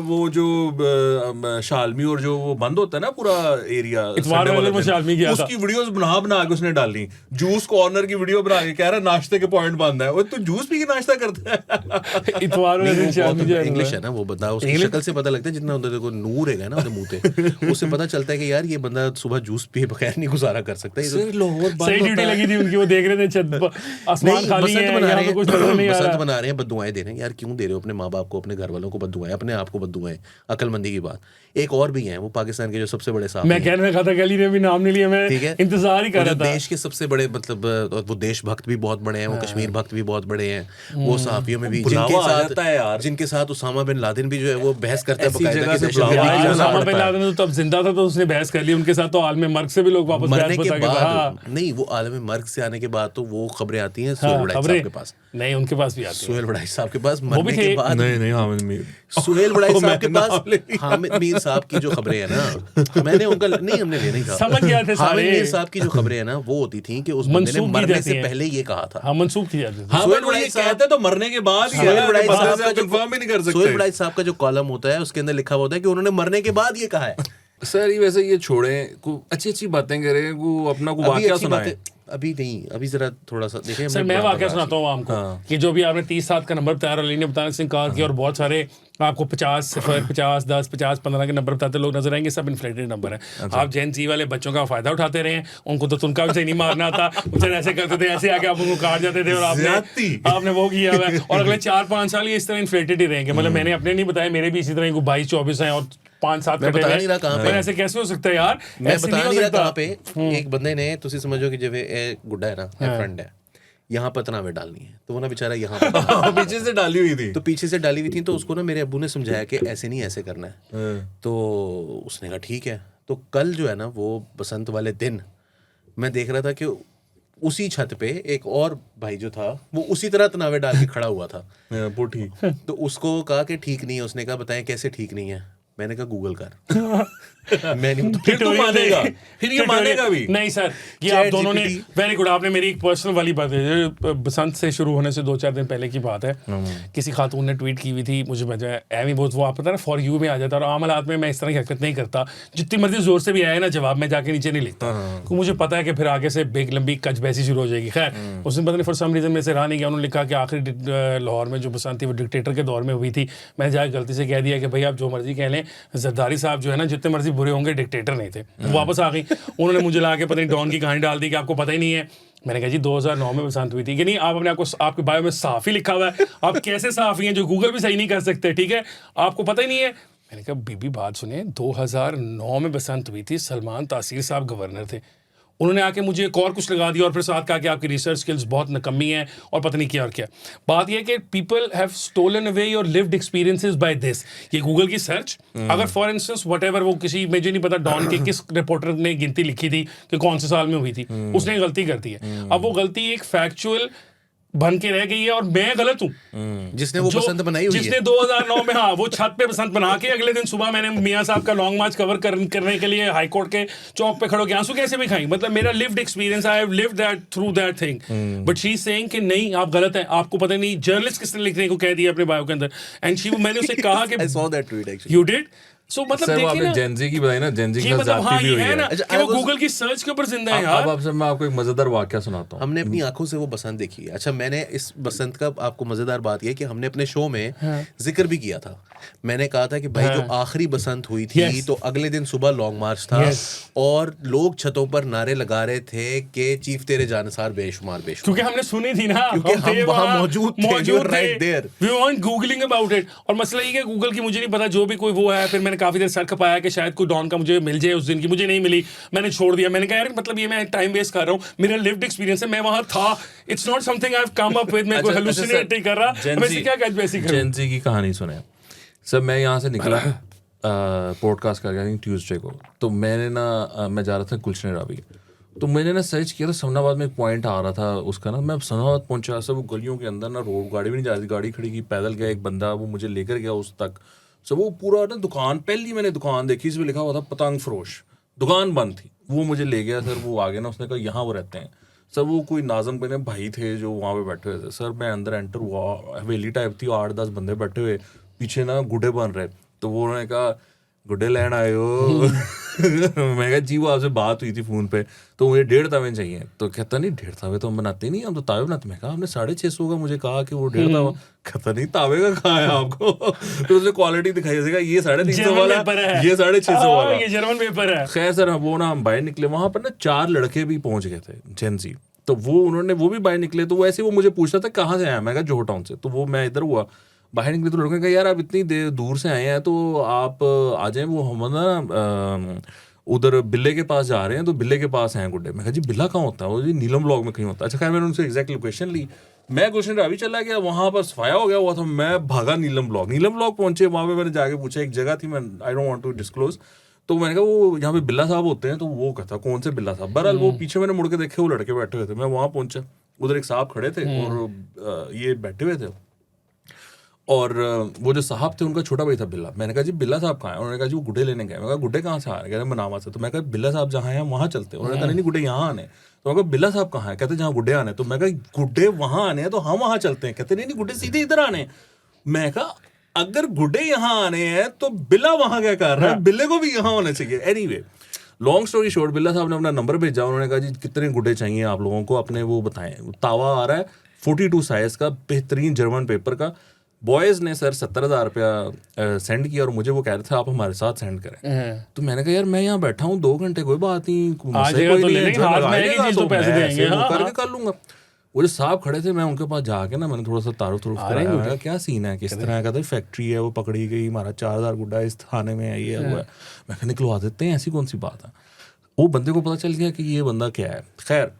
वो जो शालमी और जो वो बंद होता है ना पूरा एरिया इतवार वाले में शालमी गया था। उसकी वीडियोस बना के उसने डाली। जूस कॉर्नर की वीडियो बना के कह रहा नाश्ते के पॉइंट बंद है। वो तू जूस पी के नाश्ता करता है। इतवार वाले दिन शालमी जो है इंग्लिश है ना, वो बंदा उसकी शक्ल से पता लगता है, जितना उधर देखो नूर है ना उधर मुंह पे, उससे पता चलता है कि यार ये बंदा सुबह जूस पिए बगैर नहीं गुजारा कर सकता। ये तो लाहौर सही ड्यूटी लगी थी उनकी, वो देख रहे थे छत आसमान नहीं, खाली बसंत है, बना यहाँ रहे पे कुछ नजर नहीं हैं, आ बसंत रहा। बना रहे हैं, बददुआएं दे रहे हैं। यार क्यों दे रहे हो अपने माँ बाप को, अपने घर वालों को बददुआएं, अपने आप को बददुआएं? अकलमंदी की बात। एक और भी हैं, वो पाकिस्तान के जो सबसे बड़े साहब मैं कहने लगा था गली ने भी नाम नहीं लिया, मैं ठीक है, इंतजार ही कर रहा था। देश के सबसे बड़े मतलब वो देशभक्त भी बहुत बड़े हैं, वो कश्मीर भक्त भी बहुत बड़े हैं, वो सहाफियों में भी बुलावा आ जाता है यार। जिनके साथ उसामा बिन लादेन भी जो है वो बहस करता है ऐसी बकायदा जगह कि से दहशतगर्दी बुलावा की आया जो उसामा लड़ता बिन है। लादेन तो तब जिंदा था तो उसने बहस कर ली उनके साथ, तो आलम मर्ग से भी लोग वापस मरने बहस के बता के बाद हाँ नहीं, वो आलम मर्ग से आने के बाद तो वो खबरें आती हैं सुहेल बड़ाई खबरें साहब के पास। नहीं, उनके पास भी आती है। सुहेल बड़ाई साहब के पास भी मरने के थे। बाद नहीं हामिद मीर, सुहेल बड़ाई साहब के मैंने पास नाम ले लिया। हामिद मीर साहब की जो खबरें हैं ना, मैंने उनका नहीं, हमने ले नहीं था, समझ गया थे सारे। हामिद मीर साहब की जो खबरें हैं ना वो होती थी कि उस बंदे ने मंसूब की मरने जाती से हैं। पहले ये कहा था। हाँ, मंसूब की जाती थी। हाँ सुहेल बट वो बड़ाई ये साहब- कहते तो मरने के बाद ही सुहेल है, बड़ाई बस साहब ऐसे का जो कंफर्म ही नहीं कर सुहेल सकते। बड़ाई साहब का जो कॉलम होता है उसके अंदर लिखा होता है कि उन्होंने मरने के बाद ये कहा है। सर ये वैसे ये छोड़े, को अच्छी बातें करें, को अपना को अभी वाकया अच्छी सुनाएं। बातें अभी नहीं, अभी जरा थोड़ा सा देखिए। सर मैं वाकया सुनाता हूँ आपको कि जो भी आपने 30-7 का नंबर बताया, अली ने बताने से इनकार किया, और बहुत सारे आपको 50, 0, 50, 10, 50, 15 के नंबर बताते लोग नजर आएंगे, सब इन्फ्लेटेड नंबर है। आप जेन जी वाले बच्चों का फायदा उठाते रहे हैं, उनको तो तुनका भी सही नहीं मारना आता, उनसे ऐसे करते थे, ऐसे आके आप उनको काट जाते थे, और आपने वो किया हुआ है। और अगले 4-5 साल ये इस तरह इन्फ्लेटेड ही रहेंगे। मतलब मैंने अपने नहीं बताया, मेरे भी इसी तरह 22-24 हैं और 5-7 मैं बता नहीं रहा कहाँ पे। ऐसे कैसे हो सकता है यार? मैं ऐसे बता हो नहीं रहा सकता। कहाँ पे। एक बंदे ने, तुसी समझो कि जब ये गुड्डा है ना, फ्रेंड है, यहाँ पर तनावे डालनी है, तो वो ना बेचारा यहाँ पर पीछे से डाली हुई थी। तो पीछे से डाली हुई थी, तो उसको ना मेरे अब्बू ने समझाया कि ऐसे नहीं, ऐसे करना है। तो उसने कहा ठीक है। तो कल जो है ना, वो बसंत वाले दिन मैं देख रहा था कि उसी छत पे एक और भाई जो था वो उसी तरह तनावे डाल के खड़ा हुआ था। पुठी। तो उसको कहा कि ठीक नहीं है। उसने कहा बताएं कैसे ठीक नहीं है। मैंने कहा गूगल कर। मैं नहीं फिर तो मानेगा, फिर ये मानेगा भी नहीं सर, ये Chat आप दोनों ने GPT वेरी गुड। आपने मेरी एक पर्सनल वाली बात है, बसंत से शुरू होने से 2-4 दिन पहले की बात है। किसी खातून ने ट्वीट की हुई थी, मुझे एमी बहुत वो आप पता ना फॉर यू में आ जाता है, और आम हालात में मैं इस तरह की हरकत नहीं करता। जितनी मर्जी जोर से भी आए ना जवाब, में जाके नीचे नहीं लिखता, क्योंकि मुझे पता है कि फिर आगे से बेग लंबी कच बैसी शुरू हो जाएगी। खैर उस दिन पता नहीं फॉर सम रीजन में से रहा नहीं गया। उन्होंने लिखा कि आखिरी लाहौर में जो बसंत थी वो डिक्टेटर के दौर में हुई थी। मैंने जाकर गलती से कह दिया कि भाई आप जो मर्जी कह लें, जरदारी साहब जो है ना जितने मर्जी बुरे होंगे डिक्टेटर नहीं थे। वो वापस आ गई। उन्होंने मुझे ला के पता नहीं डॉन की कहानी डाल दी कि आपको पता ही नहीं है। मैंने कहा जी 2009 में बसंत हुई थी कि नहीं, आप अपने आपको आपके बायो में सहाफ़ी लिखा हुआ है, आप कैसे सहाफ़ी हैं जो गूगल भी सही नहीं कर सकते, ठीक है, आपको पता ही नहीं है। मैंने कहा बीबी बात सुने, 2009 में बसंत हुई थी, सलमान तासीर साहब गवर्नर थे, उन्होंने आके मुझे एक और कुछ लगा दिया और फिर साथ कहा कि आपकी रिसर्च स्किल्स बहुत नकम्मी हैं और पता नहीं क्या और क्या। बात यह है कि people have stolen away your lived experiences by this. ये गूगल की सर्च, अगर फॉर इंस्टेंस व्हाटएवर वो किसी, मुझे नहीं पता डॉन के किस रिपोर्टर ने गिनती लिखी थी कि कौन से साल में हुई थी, उसने गलती कर दी है। अब वो गलती एक फैक्चुअल बन के रह गई है और मैं गलत हूँ। जिसने वो बसंत बनाई हुई जिसने है 2009 में हाँ वो छत पे बसंत बना के अगले दिन सुबह मैंने मियाँ साहब का लॉन्ग मार्च कवर करने के लिए हाई कोर्ट के चौक पे खड़ो के आंसू कैसे भी खाई। मतलब मेरा lived experience, I have lived that through that thing, but she is saying कि नहीं आप गलत हैं, आपको पता नहीं जर्नलिस्ट किसने लिखने को कह दिया अपने बायो के अंदर। एंड शी, मैंने उसे कहा कि I saw that tweet actually. You did. So मतलब सर वो देखिए आपने ना, जेनजी की बताई ना, जेनजी कि की मतलब हाँ जाती भी ये हुई है ना है। कि वो गूगल की सर्च के ऊपर जिंदा है अब यार। आपसे मैं आपको एक मजेदार वाकया सुनाता हूँ। हमने अपनी आंखों से वो बसंत देखी है। अच्छा मैंने इस बसंत का आपको मजेदार बात यह है कि हमने अपने शो में जिक्र भी किया था मैंने कहा था कि भाई जो आखिरी बसंत हुई थी Yes. तो अगले दिन सुबह लॉन्ग मार्च था Yes. और लोग छतों पर नारे लगा रहे थे कि चीफ तेरे जानसार बेशुमार बेशुमार, क्योंकि हमने सुनी थी ना, क्योंकि हम थे वहाँ मौजूद थे, we were right there. We weren't googling about it. और मसला ये कि गूगल की मुझे नहीं पता, जो भी कोई वो है, फिर मैंने काफी देर सर खपाया कि शायद कोई डॉन का मुझे मिल जाए उस दिन की, मुझे नहीं मिली, मैंने छोड़ दिया। मैंने कहा यार मतलब ये मैं टाइम वेस्ट कर रहा हूँ, मेरा लिव्ड एक्सपीरियंस है, मैं वहाँ था, it's not something I have come up with, मैं कोई हेलुसिनेट नहीं कर रहा, वैसे क्या वैसे करूँ। जेंजी की कहानी सुने सर। मैं यहाँ से निकला पॉडकास्ट कर गया ट्यूसडे को, तो मैंने ना मैं जा रहा था गुलशन रावी, तो मैंने ना सर्च किया था समनाबाद में एक पॉइंट आ रहा था उसका ना, मैं समनाबाद पहुंचा, सब वो गलियों के अंदर ना रोड गाड़ी भी नहीं जा रही, गाड़ी खड़ी की, पैदल गया एक बंदा, वो मुझे लेकर गया उस तक। सब वो पूरा ना दुकान, पहली मैंने दुकान देखी, इसमें लिखा हुआ था पतंग फरोश, दुकान बंद थी, वो मुझे ले गया सर। वो आ गया ना, उसने कहा यहाँ वो रहते हैं सर, वो कोई नाजम के भाई थे जो वहाँ पे बैठे हुए थे सर। मैं अंदर एंटर हुआ, हवेली टाइप थी, 8-10 बंदे बैठे हुए, पीछे ना गुड्डे बन रहे, तो वो उन्होंने कहा गुड्डे लैंड आए हो मैं कहा जी वो आपसे बात हुई थी फ़ोन पे, तो मुझे 1.5 तावे चाहिए। तो कहता नहीं 1.5 तावे तो हम बनाते नहीं, हम तो तावे बनाते। मैं कहा हमने 650 का मुझे कहा कि वो 1.5 तावा, कहता नहीं तावे का कहा है आपको तो उसने क्वालिटी दिखाई, ये 350 वाला है, ये 650 वाला, ये जर्मन पेपर है। खैर सर वो ना हम बाहर निकले, वहाँ पर ना 4 लड़के भी पहुँच गए थे जेंजी, तो वो भी बाहर निकले, तो वो ऐसे वो मुझे पूछ रहा था कहाँ से आया, मैं कहा जोहर टाउन से। तो वो मैं इधर हुआ बाहर निकले, तो लड़के कहा यार आप इतनी देर दूर से आए हैं तो आप आ जाएं, वो हम ना उधर बिल्ले के पास जा रहे हैं, तो बिल्ले के पास हैं गुड्डे। मैं कहा जी बिल्ला कहाँ होता है? वो जी नीलम ब्लॉक में कहीं होता है। अच्छा खैर मैंने उनसे एग्जैक्ट लोकेशन ली, मैं गुलशन रावी चला गया, वहाँ पर सफाया हो गया हुआ था, मैं भागा नीलम ब्लॉक पहुंचे, वहाँ पे मैंने जाके पूछा, एक जगह थी, मैं I don't want to disclose, तो मैंने कहा वो यहाँ पे बिल्ला साहब होते हैं, तो वो कहता कौन से बिल्ला साहब। बहरहाल वो पीछे मैंने मुड़ के देखे, वो लड़के बैठे हुए थे, मैं वहाँ पहुंचा, उधर एक साहब खड़े थे और ये बैठे हुए थे, और वो जो साहब थे उनका छोटा भाई था बिल्ला। मैंने कहा जी बिल्ला साहब कहाँ हैं? उन्होंने कहा जी वो गुड्डे लेने गए। मैं कहा गुड्डे कहाँ से आ रहे हैं? कह रहे मनामा से। तो मैं कहा बिल्ला साहब जहाँ हैं वहाँ चलते हैं। उन्होंने कहा नहीं गुड्डे यहाँ आने। तो मैं कहा बिल्ला साहब कहाँ है? कहते जहाँ गुड्डे आने। तो मैं कहा गुड्डे वहाँ आने हैं तो हम वहाँ चलते हैं। कहते नहीं गुड्डे सीधे इधर आने। मैं कहा अगर गुड्डे यहाँ आने हैं तो बिल्ला वहाँ क्या कर रहा है? बिल्ले को भी यहाँ होना चाहिए। एनीवे लॉन्ग स्टोरी शॉर्ट, बिल्ला साहब ने अपना नंबर भेजा, उन्होंने कहा जी कितने गुड्डे चाहिए आप लोगों को, अपने वो बताएं। तावा आ रहा है 42 साइज का, बेहतरीन जर्मन पेपर का। बॉयज़ ने सर 70,000 रुपया सेंड किया और मुझे वो कह रहे थे आप हमारे साथ सेंड करें। तो मैंने कहा यार मैं यहाँ बैठा हूँ 2 घंटे, कोई बात नहीं, कर लूंगा। वो जो साहब खड़े थे मैं उनके पास जाके ना मैंने थोड़ा सा तारुफ कराया, क्या सीन है, किस तरह का था, फैक्ट्री है वो पकड़ी गई, हमारा 4,000 गुड्डा इस थाने में है, ये हुआ है। मैं कहा निकलवा देते हैं, ऐसी कौन सी बात है। वो बंदे को पता चल गया कि ये बंदा क्या है। खैर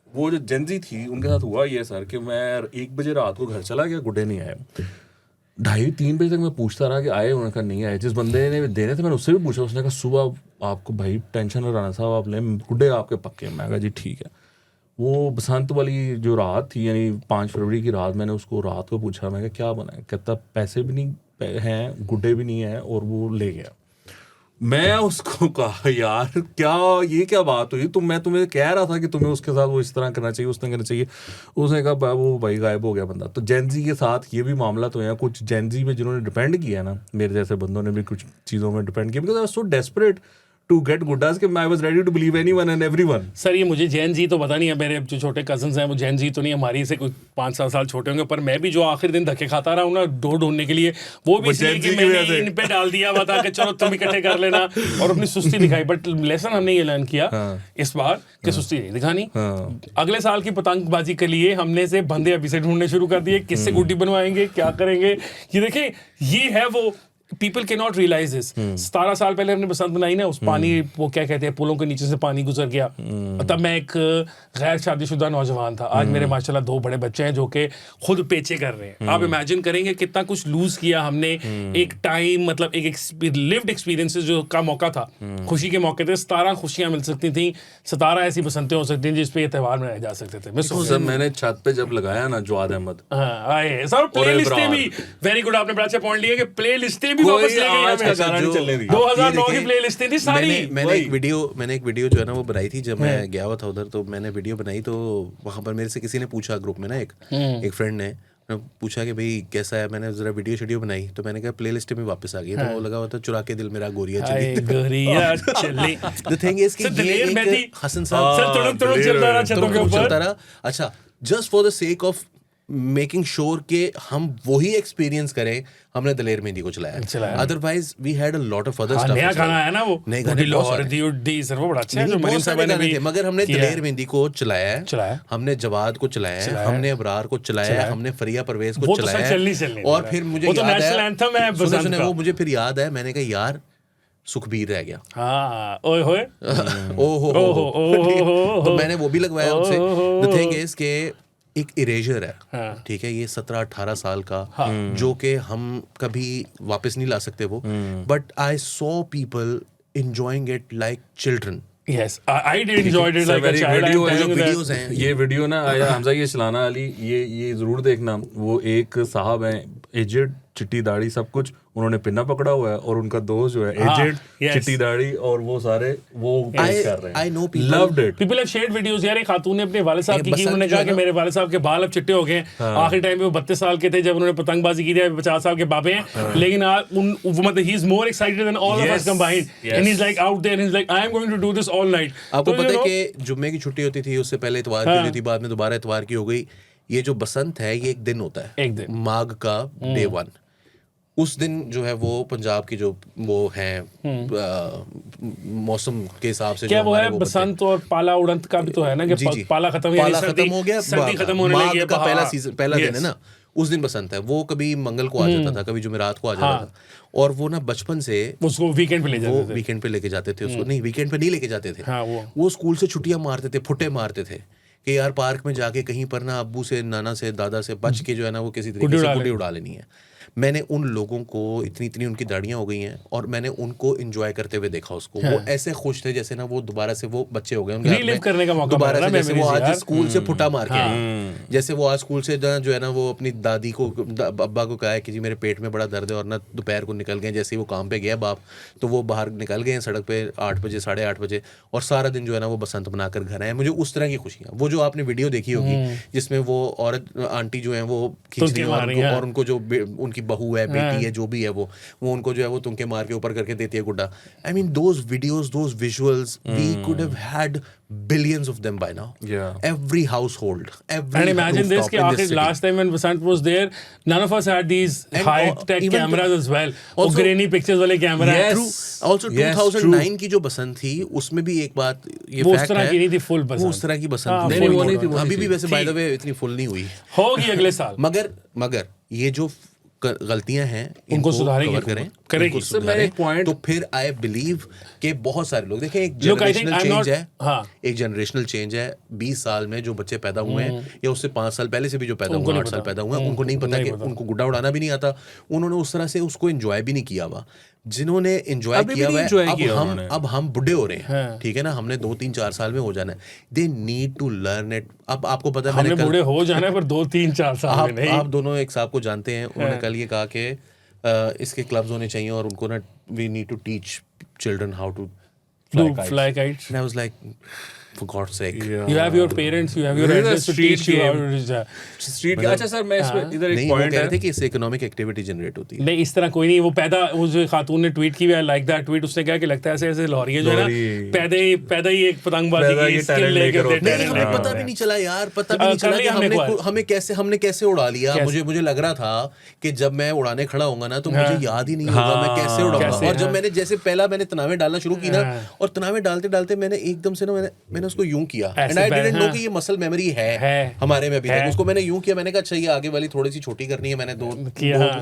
वो जो जेंजी थी उनके साथ हुआ ये सर कि मैं 1 बजे रात को घर चला गया, गुड्डे नहीं आए। 2:30-3 बजे तक मैं पूछता रहा कि आए, उन्होंने कहा नहीं आए। जिस बंदे ने देने थे मैंने उससे भी पूछा, उसने कहा सुबह आपको भाई टेंशन न राना साहब आप लें, गुड्डे आपके पक्के। मैं कहा जी ठीक है। वो बसंत वाली जो रात थी यानी 5 फरवरी की रात, मैंने उसको रात को पूछा, मैं कहा क्या बना है? कहता पैसे भी नहीं हैं, गुड्डे भी नहीं है, और वो ले गया। मैं उसको कहा यार क्या ये क्या बात हुई, मैं तुम्हें कह रहा था कि तुम्हें उसके साथ वो इस तरह करना चाहिए, उसने करना चाहिए। उसने कहा वो भाई गायब हो गया बंदा। तो जेंजी के साथ ये भी मामला तो है, कुछ जेंजी में जिन्होंने डिपेंड किया ना, मेरे जैसे बंदों ने भी कुछ चीज़ों में डिपेंड किया, because I was so desperate to get गुड्डास कि I was ready to believe anyone and everyone. Sir ये मुझे जैन जी तो पता नहीं है, मेरे जो छोटे कजन्स हैं वो जैन जी तो नहीं, हमारी से कुछ 5-7 साल छोटे होंगे, पर मैं भी जो आखिर दिन धक्के खाता रहा हूँ ना डोर ढूंढने के लिए, वो भी इसलिए कि मैंने इन पे डाल दिया हुआ था कि चलो तुम इकट्ठे कर लेना, और अपनी सुस्ती दिखाई। बट लेसन हमने ये लर्न किया इस बार कि सुस्ती नहीं दिखानी। अगले साल की पतंगबाजी के लिए हमने से बंदे अभी से ढूंढने शुरू कर दिए, किससे गुड्डी बनवाएंगे, क्या करेंगे। ये देखें ये है वो पीपल के नॉट रियलाइज दिस। 17 साल पहले हमने बसंत बनाई ना, उस पानी वो क्या कहते हैं पुलों के नीचे से पानी गुजर गया, तब मैं एक गैर शादीशुदा नौजवान था। आज मेरे माशाल्लाह 2 बड़े बच्चे हैं जो कि खुद पेचे कर रहे हैं। आप इमेजिन करेंगे कितना कुछ लूज किया हमने। एक टाइम मतलब एक लिव्ड एक्सपीरियंसेस जो का मौका था, खुशी के मौके थे, 17 खुशियां मिल सकती थी, 17 ऐसी बसंतें हो सकती थी जिसपे ये त्यौहार मनाए जा सकते थे। सर मैंने छत पे जब लगाया ना जवाद अहमद, आए सर प्लेलिस्टें भी वेरी गुड, आपने बड़ा अच्छा पॉइंट लिया कि प्लेलिस्टें भी वापस ले गए। 2009 की प्लेलिस्टें थी सारी। मैंने एक वीडियो जो है ना वो बनाई थी जब मैं गया हुआ था उधर, तो मैंने वीडियो बनाई, तो वहां पर मेरे से किसी ने पूछा ग्रुप में ना, एक फ्रेंड ने पूछा कि भाई कैसा है, मैंने जरा वीडियो बनाई, तो मैंने कहा प्लेलिस्ट में वापस आ गई। तो वो लगा हुआ था चुरा के दिल मेरा गोरिया चली। द थिंग इज कि ये हसन साहब चलता रहा। अच्छा just for the sake of making sure के हम वही एक्सपीरियंस करें, हमने दलेर मेहंदी को चलाया। Otherwise we had a lot of other stuff. नया गाना है ना वो, नए गाने लाहौर दी उड्डी सर, वो बड़ा अच्छा है, जो मरीम साहब ने भी, मगर हमने दलेर मेहंदी को चलाया है, हमने जवाद को चलाया है, हमने अबरार को चलाया है, हमने फरिया परवेज को चलाया है। और फिर मुझे याद है, वो मुझे फिर याद है, मैंने कहा यार सुखबीर रह गया। हाँ, ओए होए, तो मैंने वो भी लगवाया उनसे। द थिंग इज के एक इरेजर है, ठीक है, ये 17-18 साल का, जो कि हम कभी वापस नहीं ला सकते वो, but I saw people enjoying it like children. Yes, I did enjoy it like a child. Videos हैं, ये वीडियो ना आया हमजा, ये चलाना अली, ये जरूर देखना। वो एक साहब हैं, एजेड, चिट्टी दाढ़ी सब कुछ, उन्होंने पिन्ना पकड़ा हुआ है, और उनका दोस्त जो है एजेड, चिट्टी दाढ़ी, और वो सारे वो पेश कर रहे हैं। I know people loved it. People have shared videos। यार एक खातून ने अपने वाले साहब की, उन्होंने कहा कि मेरे वाले साहब के बाल अब चिट्टे हो गए हैं। आखिरी टाइम पे वो 32 साल के थे जब उन्होंने पतंगबाजी की थी, 50 साल के बाबे हैं, लेकिन मतलब he is more excited than all of us combined, and he is like out there, he is like I am going to do this all night. आपको पता है कि जुम्मे की छुट्टी होती थी, उससे पहले इतवार की होती थी, बाद में दोबारा इतवार की हो गई। ये जो बसंत है, ये एक दिन होता है, एक दिन, माघ का डे 1। उस दिन जो है वो पंजाब की जो वो हैं मौसम के हिसाब से, क्या वो है बसंत और पाला उड़ंत का भी तो है ना, कि पाला खत्म हो गया, सर्दी खत्म होने लगी है, पहला दिन है ना, उस दिन बसंत है। वो कभी मंगल को आ जाता था, कभी जुमेरात को आ जाता था, और वो ना बचपन से उसको वीकेंड पे ले जाते थे, वीकेंड पे लेके जाते थे उसको। नहीं, वीकेंड पे नहीं लेके जाते थे, वो स्कूल से छुट्टियां मारते थे, फुटे मारते थे कि यार पार्क में जाके कहीं पर ना अब्बू से, नाना से, दादा से बच के जो है ना वो किसी तरीके से गुड्डी उड़ा लेनी है। मैंने उन लोगों को, इतनी उनकी दाढ़ियां हो गई हैं, और मैंने उनको एंजॉय करते हुए देखा उसको। वो ऐसे खुश थे जैसे ना वो दोबारा से वो बच्चे हो गए, रीलिव करने का मौका दोबारा से, जैसे वो आज स्कूल से फुटा मार के आए, जैसे वो आज स्कूल से जो है ना वो अपनी दादी को, अब्बा को कहा है कि जी मेरे पेट में बड़ा दर्द है, और ना दोपहर को निकल गए, जैसे ही वो काम पे गया बाप, तो वो बाहर निकल गए सड़क पे 8 बजे 8:30 बजे, और सारा दिन जो है ना वो बसंत बनाकर घर आए। मुझे उस तरह की खुशियाँ, वो जो आपने वीडियो देखी होगी जिसमें वो औरत आंटी जो है वो खींच रही है, और उनको जो उनकी बहू है, बेटी है, जो भी है वो उनको जो है वो तुमके मार के ऊपर करके देती है गुड्डा। I mean those videos, those visuals, we could have had billions of them by now. Every household, every and imagine this कि आखिर last time when Vasant was there, none of us had these high tech cameras as well, और grainy pictures वाले camera. Also 2009 की जो बसंत थी, उसमें भी एक बात ये वो उस तरह की नहीं थी, फुल बसंत, वो उस तरह की बसंत नहीं, अभी भी वैसे by the way इतनी फुल नहीं हुई, होगी अगले साल। मगर ये जो गलतियां हैं उनको सुधारेंगे, करेगी। तो फिर आई बिलीव कि बहुत सारे लोग देखें, एक जनरेशनल चेंज है, एक जनरेशनल चेंज है। 20 साल में जो बच्चे पैदा हुए हैं, या उससे 5 साल पहले से भी जो पैदा हुए, 8 साल पैदा हुए हैं, उनको नहीं पता कि उनको गुड्डा उड़ाना भी नहीं आता, उन्होंने उस तरह से उसको एंजॉय भी नहीं किया हुआ। जिन्होंने एंजॉय किया हुआ है, अब हम बुढ़े हो रहे हैं, ठीक है ना, हमने 2-3-4 साल में हो जाना है, they need to learn it. अब आपको पता है हमने बुढ़े हो जाना है, पर 2-3-4 साल में नहीं। आप दोनों एक साहब को जानते हैं, उन्होंने कल ये कहा कि इसके क्लब्स होने चाहिए, और उनको ना we need to teach children how to fly kites. And I was like, for God's sake, you have your parents, you have your elders to teach you how to street game। अच्छा sir, मैं इसमें इधर एक point कह रहे थे कि इससे इकोनॉमिक एक्टिविटी जनरेट होती है। नहीं, इस तरह कोई नहीं। वो पैदा, वो जो खातून ने ट्वीट की, लाइक दैट ट्वीट, उसने कहा कि लगता है ऐसे लाहौरिया जो है ना पैदा ही एक पतंगबाजी की स्किल लेकर देते हैं। हमें पता भी नहीं चला यार, पता भी नहीं चला कि हमने कैसे उड़ा लिया। मुझे लग रहा था कि जब मैं उड़ाने खड़ा होऊंगा ना, तो मुझे याद ही नहीं होगा मैं कैसे उड़ाऊंगा। और जब मैंने जैसे पहला मैंने तनावे डालना शुरू की ना, और तनावे डालते डालते मैंने एकदम से ना मैंने उसको यूं किया, एंड आई डिडंट नो कि ये मसल मेमोरी है हमारे में अभी तक। उसको मैंने यूं किया, मैंने कहा अच्छा ये आगे वाली थोड़ी सी छोटी करनी है, मैंने 2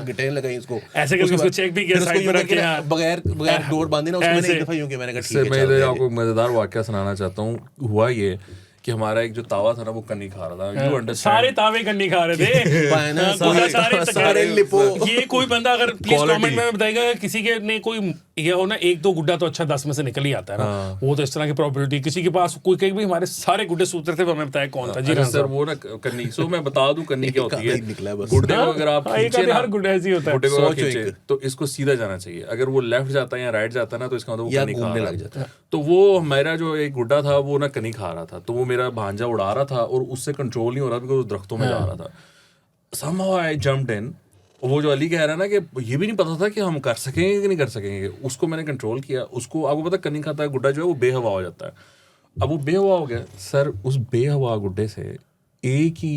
गिटें लगाई इसको, ऐसे करके उसको चेक भी किया, साइड पे रख के बगैर डोर बांधे ना, उसको मैंने एक दफा यूं किया, मैंने कहा ठीक है। मैं इधर आपको मजेदार वाकया सुनाना चाहता हूँ। हुआ ये कि हमारा एक जो तावा था ना, वो कन्नी खा रहा था। You understand? सारे तावे कन्नी खा रहे थे, सारे लिपो। ये कोई बंदा अगर प्लीज कमेंट में बताएगा, किसी के ने कोई ये हो ना 1-2 गुड्डा तो अच्छा 10 में से निकल ही आता है ना, वो तो इस तरह की प्रोबेबिलिटी। किसी के पास कोई कहीं भी हमारे सारे गुड्डे सूत्र थे, हमें बताया कौन था। जी सर, वो ना कन्नी, सो मैं बता दूं कन्नी क्या होती है। गुड्डे को अगर आप खींचे ना, हर गुड्डा ऐसे ही होता है, गुड्डे को खींचे तो इसको सीधा जाना चाहिए। अगर वो लेफ्ट जाता है या राइट जाता है ना, तो इसका मतलब वो कन्नी खा लग जाता है। तो वो मेरा जो एक गुड्डा था, वो ना कन्नी खा रहा था, तो वो मेरा भांजा उड़ा रहा था, और उससे कंट्रोल नहीं हो रहा, बिकॉज़ दरख्तों में जा रहा था। somehow I jumped in। वो जो अली कह रहा है ना कि ये भी नहीं पता था कि हम कर सकेंगे कि नहीं कर सकेंगे, उसको मैंने कंट्रोल किया। उसको आपको पता कन्नी खाता है गुड्डा जो है वो बेहवा हो जाता है। अब वो बेहवा हो गया सर, उस बेहवा गुड्डे से एक ही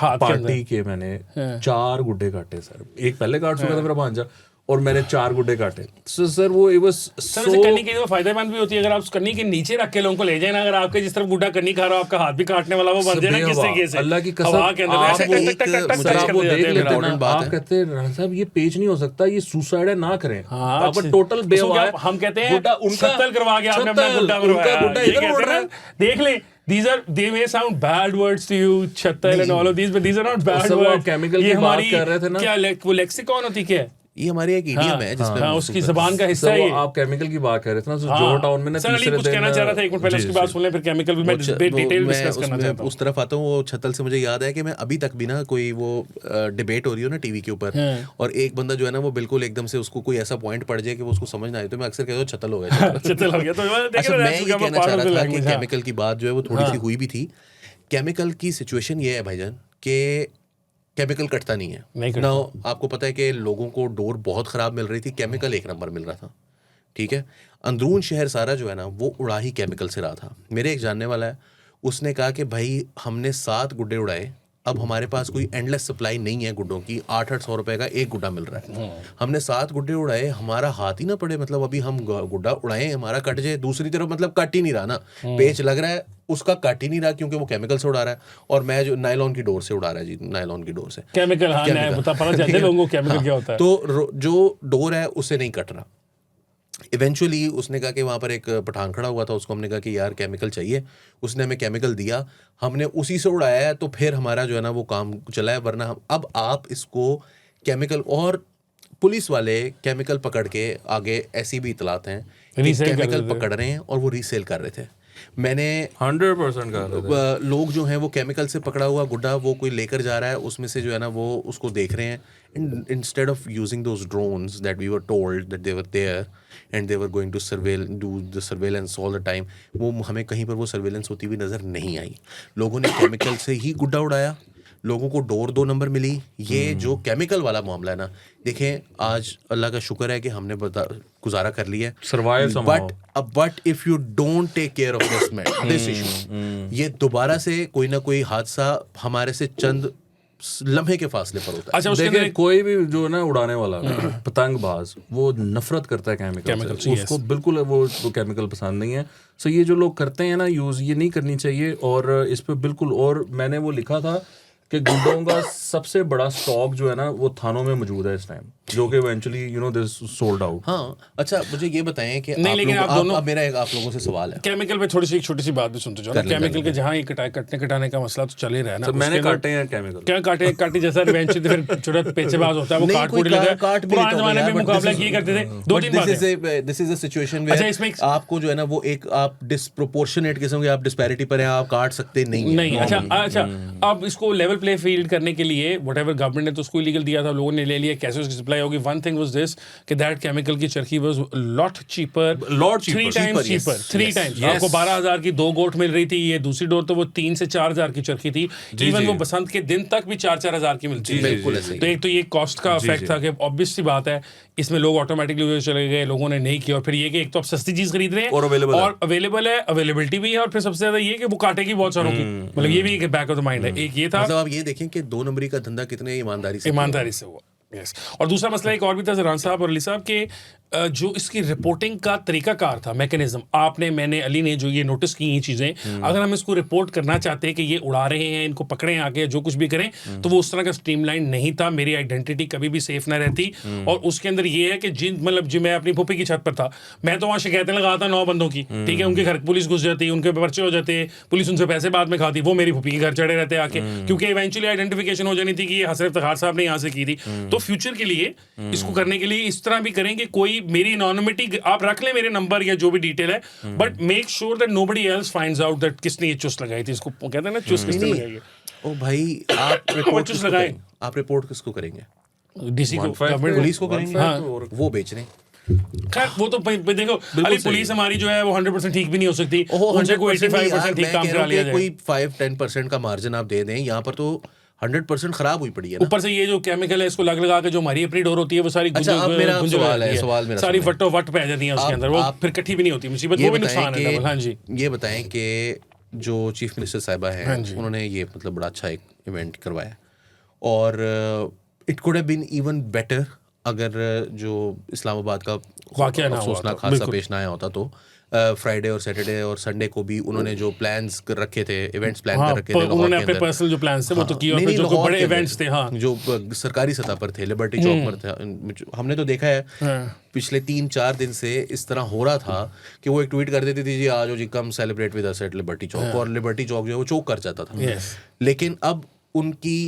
हाथ के अंदर। पार्टी के मैंने 4 गुड्डे काटे सर, एक पहले काट चुका था मेरा भांजा और मैंने 4 गुड्डे काटे। सो सर वो इट वाज सर वैसे कन्नी की जो फायदेमंद भी होती है, अगर आप उस कन्नी के नीचे रख के लोगों को ले जाए ना, अगर आपके जिस तरफ गुड्डा कन्नी खा रहा हो आपका हाथ भी काटने वाला वो बन जाए ना किस तरीके से, अल्लाह की कसम, हवा के अंदर ऐसे आप वो टक टक टक टक सर आप वो देख लेते important ना, बात आप है। कहते हैं राणा साहब ये पेज नहीं हो सकता, ये सुसाइड है, ना करें। हाँ, आपका अच्छा। टोटल उसको बेवा क्या है, हम कहते हैं गुड्डा उनका छत्तल करवा के आपने अपना गुड्डा उनका मरवाया, गुड्डा ये इधर कहते उड़ हैं रहा ना, देख ले they may sound bad words to you, chattal and all of these, but these are not bad सब वो words। chemical ये की बात हमारी कर रहे थे ना। क्या वो लेक्सिकॉन होती क्या है? ये हमारी एक इडियम है जिसमें हाँ, उसकी जबान का हिस्सा सर है वो ये। आप केमिकल की बात कर रहे थे ना, हाँ। जो टाउन में ना सर अली तीसरे कुछ दिन कहना चाह रहा था, एक मिनट पहले जी, उसकी जी। बात सुन लें, फिर केमिकल भी मैं डिटेल डिस्कस करना चाहता हूँ। उस तरफ आता हूँ। वो छत्तल से मुझे याद है कि मैं अभी तक भी ना कोई वो डिबेट हो रही हो ना टीवी के ऊपर, और एक बंदा जो है ना वो बिल्कुल एकदम से उसको कोई ऐसा पॉइंट पड़ जाए कि वो उसको समझ ना आए, तो मैं अक्सर कहता हूँ छत्तल हो गया। चत्तल हो गया तो अच्छा, मैं ये कहना चाह रहा था कि हाँ। केमिकल की बात जो है वो थोड़ी सी हुई भी थी। केमिकल की सिचुएशन ये है भाईजान कि केमिकल कटता नहीं है नहीं कटता। ना। आपको पता है कि लोगों को डोर बहुत ख़राब मिल रही थी, केमिकल 1 नंबर मिल रहा था, ठीक है। अंदरून शहर सारा जो है ना वो उड़ा ही केमिकल से रहा था। मेरे एक जानने वाला है, उसने कहा कि भाई हमने 7 गुड्डे उड़ाए, अब हमारे पास कोई एंडलेस सप्लाई नहीं है गुड्डों की, 800 रुपए का एक गुड्डा मिल रहा है। हमने 7 गुड्डे उड़ाए, हमारा हाथ ही ना पड़े, मतलब अभी हम गुड्डा उड़ाए हमारा कट जाए, दूसरी तरफ मतलब कट ही नहीं रहा ना, पेच लग रहा है उसका कट ही नहीं रहा क्योंकि वो केमिकल से उड़ा रहा है, और मैं जो नायलॉन की डोर से उड़ा रहा है जी, नायलॉन की डोर से केमिकल। हाँ, पता चलता है लोगों को केमिकल क्या होता है। तो जो डोर है उससे नहीं कट रहा। इवेंचुअली उसने कहा कि वहाँ पर एक पठान खड़ा हुआ था, उसको हमने कहा कि यार केमिकल चाहिए, उसने हमें केमिकल दिया, हमने उसी से उड़ाया है, तो फिर हमारा जो है ना वो काम चला है। वरना हम अब आप इसको केमिकल, और पुलिस वाले केमिकल पकड़ के आगे ऐसी भी इतलात हैं कि रीसेल कर केमिकल रहे थे। पकड़ रहे हैं और वो रीसेल कर रहे थे। मैंने 100% कर रहे थे। लोग जो हैं वो केमिकल से पकड़ा हुआ गुड्डा वो कोई लेकर जा रहा है, उसमें से जो है ना वो उसको देख रहे हैं, instead of using those drones that we were told that they were there and they were going to do the surveillance all the time, वो हमें कहीं पर वो सर्वेलेंस होती हुई नज़र नहीं आई। लोगों ने केमिकल से ही गुड्डा उड़ाया, लोगों को डोर 2 नंबर मिली। ये जो केमिकल वाला मामला है ना, देखें आज अल्लाह का शुक्र है कि हमने गुजारा कर लिया है, Survive somehow. But if you don't take care of this issue, ये दोबारा से कोई ना कोई हादसा हमारे से चंद लम्हे के फासले पर होता है। अच्छा, उसके अंदर देखिए एक कोई भी जो है ना उड़ाने वाला पतंगबाज, वो नफरत करता है केमिकल Chemical से, से, उसको बिल्कुल वो केमिकल पसंद नहीं है। सो ये जो लोग करते हैं ना यूज़, ये नहीं करनी चाहिए, और इस पे बिल्कुल, और मैंने वो लिखा था कि गुड्डों का सबसे बड़ा स्टॉक जो है ना वो थानों में मौजूद है इस टाइम, जो कि eventually you know this sold out. हाँ, अच्छा मुझे ये बताएं कि नहीं, लेकिन आप दोनों- अब मेरा एक आप लोगों से सवाल है। केमिकल पे थोड़ी सी एक छोटी सी बात भी सुनते जाओ ना। केमिकल के जहाँ ये कटने कटाने का मसला तो चल ही रहा है ना। तो मैंने उसके अंदर- काटे हैं केमिकल। क्या काटे जैसा रिवेंच फिर छोटा पेचेबाज होता है, वो नहीं, काट कोई कूट लेता है। काट भी पुराने लेता होगा जमाने यार, में but मुकाबला this is- किए करते थे। but 2-3 बातें। this is a situation अच्छा, where इसमें आपको जो है ना वो एक आप डिस्प्रोपोर्शनेट किस्म के आप डिस्पैरिटी पर हैं, आप काट सकते नहीं नहीं, अच्छा अब इसको लेवल प्ले फील्ड करने के लिए व्हाटएवर गवर्नमेंट ने तो उसको इलीगल दिया था, लोगों ने ले लिया, कैसे उसकी सप्लाई होगी। वन थिंग वाज दिस कि दैट केमिकल की चरखी was lot cheaper, 3 times cheaper, 3 times. आपको 12,000 की 2 गोट मिल रही थी, ये दूसरी डोर तो वो 3 से 4,000 की चरखी थी। इवन वो बसंत के दिन तक भी 4,000 की मिलती थी। बिल्कुल ऐसे ही। तो एक तो ये कॉस्ट का इफेक्ट था कि ऑब्वियस सी बात है इसमें लोग ऑटोमेटिकली चले गए, लोगों ने नहीं किया। और फिर ये कि एक तो आप सस्ती चीज खरीद रहे हैं और अवेलेबल है, अवेलेबिलिटी भी है, और फिर सबसे ज्यादा ये कि वो काटेगी बहुत सारों की, मतलब ये भी एक बैक ऑफ द माइंड है। एक ये था, मतलब आप ये देखें कि 2 नंबरी का धंधा कितने ईमानदारी से हुआ। यस, और दूसरा मसला एक और भी था जरान साहब और अली साहब के जो इसकी रिपोर्टिंग का तरीकाकार था, मैकेनिज्म, आपने, मैंने, अली ने जो ये नोटिस की ये चीज़ें, अगर हम इसको रिपोर्ट करना चाहते हैं कि ये उड़ा रहे हैं, इनको पकड़ें आके, जो कुछ भी करें, तो वो उस तरह का स्ट्रीमलाइन नहीं था। मेरी आइडेंटिटी कभी भी सेफ ना रहती। और उसके अंदर ये है कि मतलब जो मैं अपनी फूफी की छत पर था, मैं तो वहाँ शिकायतें लगाता 9 बंदों की, ठीक है, उनके घर पुलिस घुस जाती, उनके पर्चे हो जाते, पुलिस उनसे पैसे बाद में खाती, वो मेरी फूफी के घर चढ़े रहते आके, क्योंकि इवेंचुअली आइडेंटिफिकेशन हो जानी थी कि ये हसरत इफ्तिखार साहब ने यहाँ से की थी। तो फ्यूचर के लिए इसको करने के लिए इस तरह भी करेंगे, कोई मेरी एनोनिमिटी आप रख ले, मेरे नंबर या जो भी डिटेल है, but make sure that nobody else finds out that किसने ये चुस्त लगाई थी। इसको कहते हैं ना चुस्त किसने लगाई है। ओ भाई, आप रिपोर्ट चुस्त किसको लगाएं। करेंगे? आप रिपोर्ट किसको करेंगे? डीसी को, गवर्नमेंट पुलिस को करेंगे? हाँ। वो बेच रहे हैं। खैर वो तो देखो, अली पुलिस हमारी जो है वो 100% ठीक भी नहीं हो सकती, उनसे कोई 85% ठीक काम करा लिया जाए। कोई 5-10% का मार्जिन आप दे दें, यहाँ पर तो 100% खराब हुई पड़ी है ना। ऊपर से ये जो केमिकल है इसको लगा के जो हमारी अपनी डोर होती है वो सारी अच्छा, अब मेरा सवाल मेरा सारी फटो फट पै जाती है उसके अंदर, वो फिर इकट्ठी भी नहीं होती मुसीबत, वो भी नुकसान है। हाँ जी, ये बताएं कि जो चीफ मिनिस्टर साहिबा हैं, उन्होंने ये मतलब बड़ा अच्छा एक इवेंट करवाया और it could have been even better अगर जो इस्लामाबाद का वाकया ना हुआ अफसोसनाक तो, हादसा बिल्कुल। पेश ना आया होता तो फ्राइडे और सैटरडे और संडे को भी उन्होंने जो प्लान्स रखे थे, इवेंट्स प्लान हाँ, कर रखे थे लाहौर उन्होंने के अपने अंदर। पर्सनल जो प्लान्स थे वो तो किए, और नहीं, फिर जो लाहौर कोई बड़े के अंदर इवेंट्स थे, हाँ जो सरकारी सतह पर थे, लिबर्टी चौक पर थे, हमने तो देखा है पिछले 3-4 दिन से इस तरह हो रहा था कि वो एक ट्वीट कर देती थी, जी आज जी come celebrate with us at liberty चौक, और लिबर्टी चौक जो है वो चौक कर जाता था। लेकिन अब उनकी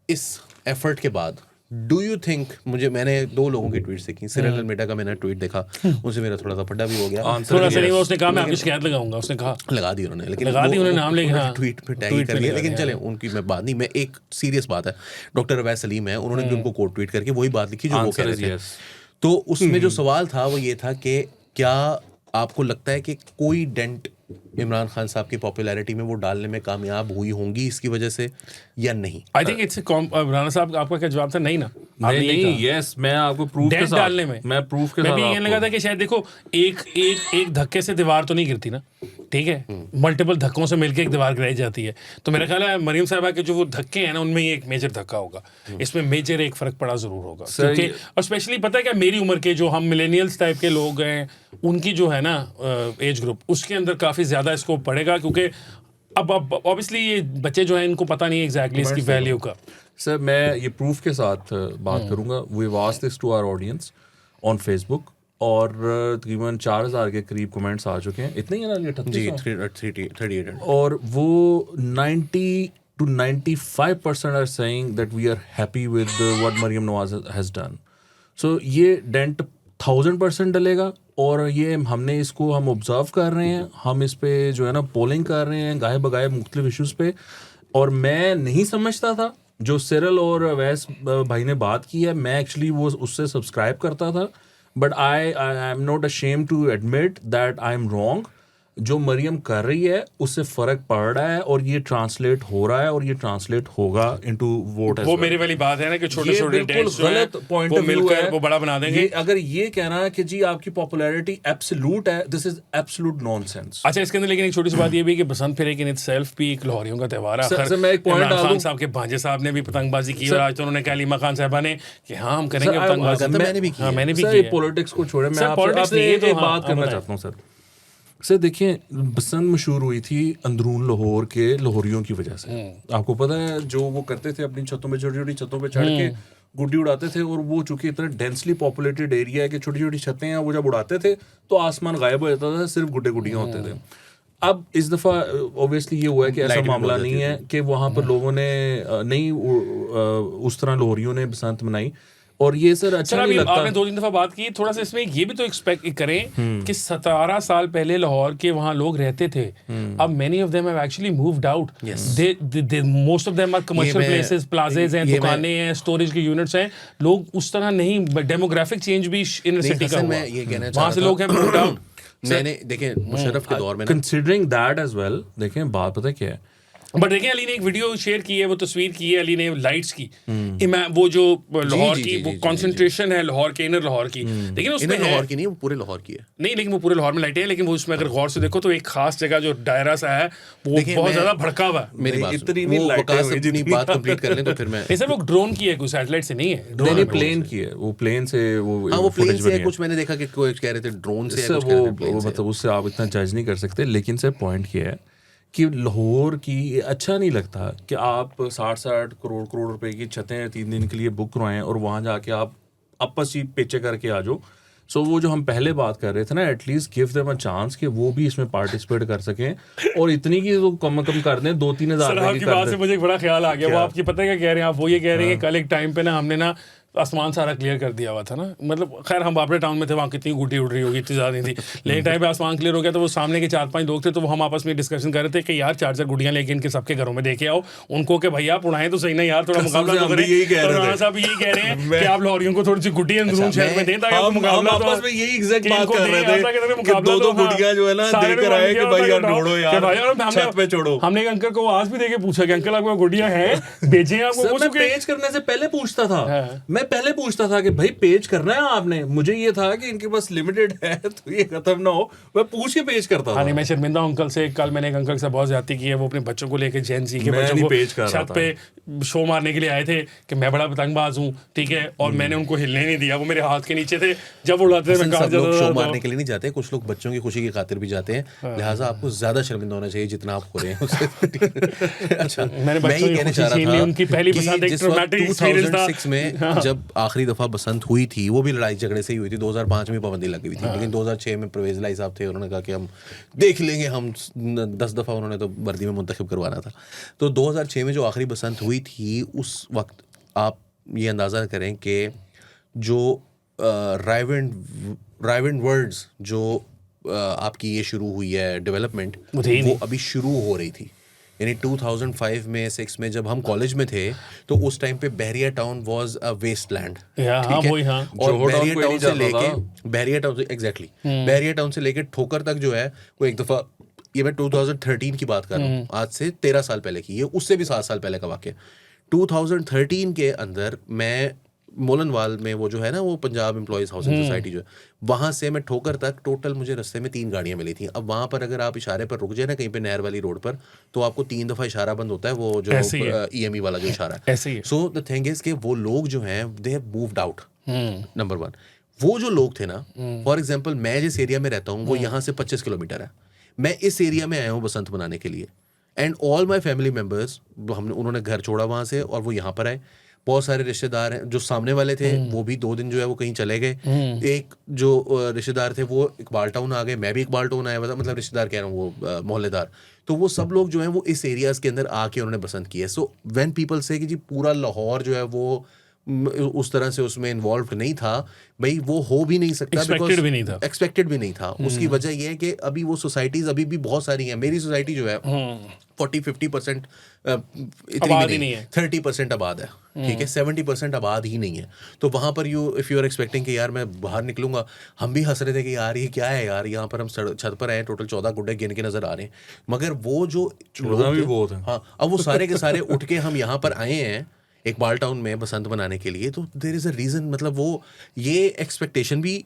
इस एफर्ट के बाद डू यू थिंक, मैंने 2 लोगों की ट्वीट देखी, सिरिल अलमेडा का मैंने ट्वीट देखा, उनसे मेरा थोड़ा सा पड्डा भी हो गया, थोड़ा सा नहीं, वो उसने कहा मैं आपकी शिकायत लगाऊंगा, उसने कहा लगा दी उन्होंने, लेकिन लगा दी उन्होंने, नाम लेके, हाँ, ट्वीट पे टैग कर लिया, लेकिन चले उनकी मैं बात नहीं, मैं एक सीरियस बात है, डॉक्टर अवैस सलीम है, उन्होंने भी उनको कोट ट्वीट करके वही बात लिखी जो वो कह रहे थे। तो उसमें जो सवाल था वो ये था कि क्या आपको लगता है कि कोई डेंट इमरान खान साहब की पॉपुलैरिटी में वो डालने में कामयाब हुई होंगी इसकी वजह से या नहीं? आई थिंक इट्स राणा साहब, आपका क्या जवाब था? नहीं ना, नहीं, यस, मैं आपको प्रूफ के साथ डालने में, मैं प्रूफ के साथ मैं भी ये लगा था कि शायद देखो एक धक्के से दीवार तो नहीं गिरती ना, ठीक है, मल्टीपल धक्कों से मिलकर एक दीवार गिराई जाती है। तो मेरा ख्याल है मरियम साहबा के जो वो धक्के हैं ना, उनमें ही एक मेजर धक्का होगा, इसमें मेजर एक फर्क पड़ा जरूर होगा, क्योंकि और स्पेशली पता है क्या, मेरी उम्र के जो हम मिलेनियल्स टाइप के लोग हैं, उनकी जो है ना एज ग्रुप, उसके अंदर काफी ज्यादा इसको पड़ेगा, क्योंकि अब ऑब्वियसली ये बच्चे जो हैं इनको पता नहीं एग्जैक्टली इसकी वैल्यू का। सर मैं ये प्रूफ के साथ बात करूंगा, we vast this to our audience on Facebook, और तकरीबन 4000 के करीब कमेंट्स आ चुके हैं, इतने ही है ना, 38, और वो 90 to 95% are saying that we are happy with what Maryam Nawaz has done. So ये डेंट 1000% डलेगा, और ये हम ऑब्जर्व कर रहे हैं, हम इस पे जो है ना पोलिंग कर रहे हैं गाहे बगाए मुख्तलिफ इशूज़ पे, और मैं नहीं समझता था जो सिरल और अवैस भाई ने बात की है, मैं एक्चुअली वो उससे सब्सक्राइब करता था, but I am not ashamed to admit that I am wrong. जो मरियम कर रही है उससे फर्क पड़ रहा है, और ये ट्रांसलेट हो रहा है, और ये ट्रांसलेट होगा इनटू वोट। वो मेरी वाली बात है ना कि छोटे छोटे बिल्कुल गलत पॉइंट ऑफ व्यू है, वो बड़ा बना देंगे। अगर ये कहना है कि जी आपकी पॉपुलैरिटी एब्सोल्यूट है, दिस इज एब्सोल्यूट नॉनसेंस। अच्छा, इसके अंदर लेकिन एक छोटी सी बात ये भी कि बसंत फिर इन इटसेल्फ भी एक लाहौरियों का त्यौहार है। सर मैं एक पॉइंट इमरान खान साहब के भांजे साहब ने भी पतंगबाजी की, और आज तो उन्होंने कहा अलीमा खान साहबा ने कि हाँ हम करेंगे पतंगबाजी। मैंने भी की। पॉलिटिक्स को छोड़े, मैं आपसे एक बात करना चाहता हूँ सर। देखिए, बसंत मशहूर हुई थी अंदरून लाहौर के लाहौरियों की वजह से। आपको पता है जो वो करते थे अपनी छतों पे, छोटी छोटी छतों पे चढ़ के गुड्डी उड़ाते थे, और वो चूंकि इतना डेंसली पॉपुलेटेड एरिया है कि छोटी छोटी छतें हैं, वो जब उड़ाते थे तो आसमान गायब हो जाता था, सिर्फ गुड्डे गुड्डियाँ होते थे। अब इस दफ़ा ऑब्वियसली ये हुआ है कि ऐसा मामला नहीं है कि वहाँ पर लोगों ने नहीं उस तरह लाहौरियों ने बसंत मनाई, और ये सर अच्छा नहीं लगता। आपने 2-3 दफा बात की, थोड़ा सा इसमें ये भी तो एक्सपेक्ट करें कि 17 साल पहले लाहौर के वहाँ लोग रहते थे, अब many of them have actually moved out, most of them are commercial places, plazas हैं, दुकानें हैं, स्टोरेज के यूनिट्स हैं, लोग उस तरह नहीं, डेमोग्राफिक चेंज भी इन सिटी का हुआ, वहाँ से लोग हैं मूव्ड आउट। मैंने देखें मुशर्रफ के दौर में, कंसिडरिंग दैट एज वेल, देखें बात पता क्या है, बट देखिए अली ने एक वीडियो शेयर की है, वो तस्वीर की है अली ने लाइट्स की, वो जो लाहौर की वो कंसंट्रेशन है लाहौर के, इनर लाहौर की, लेकिन उसमें लाहौर की नहीं, वो पूरे लाहौर की है, नहीं, लेकिन वो पूरे लाहौर में लाइटें हैं, लेकिन वो उसमें अगर गौर से देखो तो एक खास जगह जो दायरा सा है वो बहुत ज्यादा भड़का हुआ है। मेरी बात इतनी अपनी बात कंप्लीट कर लें तो फिर मैं सर वो ड्रोन की है, कोई सैटेलाइट से नहीं है, नहीं प्लेन की है, वो प्लेन से वो प्लेन से कुछ मैंने देखा कि कोई कह रहे थे ड्रोन से, वो मतलब उससे आप इतना जज नहीं कर सकते। लेकिन सर पॉइंट क्या है कि लाहौर की अच्छा नहीं लगता कि आप 60-60 करोड़ रुपए की छतें 3 दिन के लिए बुक करवाएं, और वहाँ जाके आप आपस ही पेचे करके आ जाओ। सो वो जो हम पहले बात कर रहे थे ना, at least give them a chance कि वो भी इसमें पार्टिसिपेट कर सकें, और इतनी की तो कम कर दें, 2-3 हज़ार की बात से मुझे एक बड़ा ख्याल आ गया। वो आपकी पता है क्या कह रहे हैं आप, वो ये कह रहे हैं कि कल एक टाइम पे ना हमने ना आसमान सारा क्लियर कर दिया हुआ था ना, मतलब खैर हम बाबरे टाउन में थे, वहाँ कितनी गुड्डी उड़ रही होगी, इतनी ज़्यादा नहीं थी, लेकिन टाइम पे आसमान क्लियर हो गया तो वो सामने के 4-5 लोग थे, तो वो हम आपस में डिस्कशन कर रहे थे कि यार 4 गुड्डियाँ लेके इनके सबके घरों में देके आओ उनको कि भैया आप उड़ाएं तो सही ना यार, थोड़ा मुकाबला तो करें। राणा साहब यही कह रहे हैं कि आप लाहौरियों को थोड़ी सी गुड्डी अंदरून शहर में दें, ताकि मुकाबला आपस में यही एग्जैक्ट बात कर रहे थे कि 2-2 गुड्डियाँ जो है ना देकर आए कि भाई यार ढूंढो यार, छत पे छोड़ो। हमने एक अंकल को आज भी देके पूछा कि अंकल आपको गुड्डियाँ हैं, भेजें आपको, मैं पेज करने से पहले पूछता था, मैं पहले पूछता था कि भाई पेज करना है आपने, मुझे ये था कि इनके पास लिमिटेड है तो ये खत्म ना हो, मैं पूछ के पेज करता हाँ था। नहीं, मैं शर्मिंदा हूं अंकल से। कल मैंने एक अंकल से बहुत ज्यादती की है, वो अपने बच्चों को लेके जेन ज़ी के मैं बच्चों नहीं को पेज कर रहा छत पे शो मारने के लिए आए थे कि मैं बड़ा पतंगबाज हूँ, ठीक है, और मैंने उनको हिलने नहीं दिया, वो मेरे हाथ के नीचे थे, जब उड़ाते थे मैं कहा सब लोग शो जाता मारने के लिए नहीं जाते, कुछ लोग बच्चों की खुशी की खातिर भी जाते हैं, लिहाजा आपको ज्यादा शर्मिंदा होना चाहिए जितना आप हो रहे हैं उससे। अच्छा, मैंने मैं बच्चों ये की कहना खुशी चाह छीन रहा ली, था उनकी पहली कि बसंत एक जिस वक्त ट्रॉमेटिक एक्सपीरियंस था। 2006 में जब आखिरी दफा बसंत हुई थी, वो भी लड़ाई झगड़े से ही हुई थी, 2005 में पाबंदी लगी हुई थी, लेकिन 2006 में परवेज लाई साहब थे, उन्होंने कहा कि हम देख लेंगे, हम 10 दफा उन्होंने तो वर्दी में मुंतखब करवाना था। तो 2006 में जो आखिरी बसंत हुई थी, उस वक्त आप ये अंदाज़ा करें कि जो राइवेंड वर्ड्स जो आपकी ये शुरू हुई है डेवलपमेंट, वो अभी शुरू हो रही थी। यानी 2005 में 6 में जब हम कॉलेज में थे, तो उस टाइम पे बहरिया टाउन वाज अ वेस्टलैंड। हाँ वही, हाँ। और जोहर टाउन बहरिया कोई टाउन नहीं से जाता लेके था। बहरिया टाउन से एग्जैक्टली बहरिया टाउन से लेके ठोकर तक जो है वो एक दफ़ा, ये मैं 2013 की बात कर रहा हूँ, आज से 13 साल पहले की, ये उससे भी 7 साल पहले का वाक़या। 2013 के अंदर मैं मोलनवाल में, वो जो है ना वो पंजाब एम्प्लॉयज़ हाउसिंग सोसाइटी जो है, वहाँ से मैं ठोकर तक टोटल मुझे रास्ते में 3 गाड़ियाँ मिली थी। अब वहाँ पर अगर आप इशारे पर रुक जाए ना कहीं पे नहर वाली रोड पर, तो आपको 3 दफ़ा इशारा बंद होता है, वो जो EME वाला जो इशारा है। ऐसे ही है। सो द थिंग इज कि वो लोग जो हैं they have moved out, number 1। वो जो लोग थे ना, फॉर एग्जांपल मैं जिस एरिया में रहता हूँ वो यहाँ से 25 किलोमीटर है, मैं इस एरिया में आया हूँ बसंत मनाने के लिए, and all my family members, उन्होंने घर छोड़ा वहाँ से और वो यहाँ पर आए। बहुत सारे रिश्तेदार हैं जो सामने वाले थे, वो भी 2 दिन जो है वो कहीं चले गए। एक जो रिश्तेदार थे वो इकबाल टाउन आ गए, मैं भी इकबाल टाउन आया हुआ था, मतलब रिश्तेदार कह रहा हूँ, वो मोहल्लेदार। तो वो सब लोग जो हैं वो इस एरियाज़ के अंदर आके उन्होंने बसंत की है। सो व्हेन पीपल से कि जी पूरा लाहौर जो है वो उस तरह से उसमें इन्वॉल्व नहीं था, भाई वो हो भी नहीं सकता, एक्सपेक्टेड भी नहीं था। एक्सपेक्टेड भी नहीं था। उसकी वजह ये है कि अभी वो सोसाइटीज़ अभी भी बहुत सारी हैं। मेरी सोसाइटी जो है 40-50% आबाद ही नहीं है, 30% आबाद है, ठीक है, 70% आबाद ही नहीं है। तो वहाँ पर इफ़ यू आर एक्सपेक्टिंग कि यार मैं बाहर निकलूंगा, हम भी हंस रहे थे कि यार ये क्या है यार, यहाँ पर हम छत पर आए, टोटल 14 गुड्डे गिन के नजर आ रहे हैं, मगर वो जो छोड़ना भी बहुत है। हाँ, अब वो सारे के सारे उठ के हम यहाँ पर आए हैं इकबाल टाउन में बसंत मनाने के लिए, तो देयर इज़ अ रीज़न। मतलब वो ये एक्सपेक्टेशन भी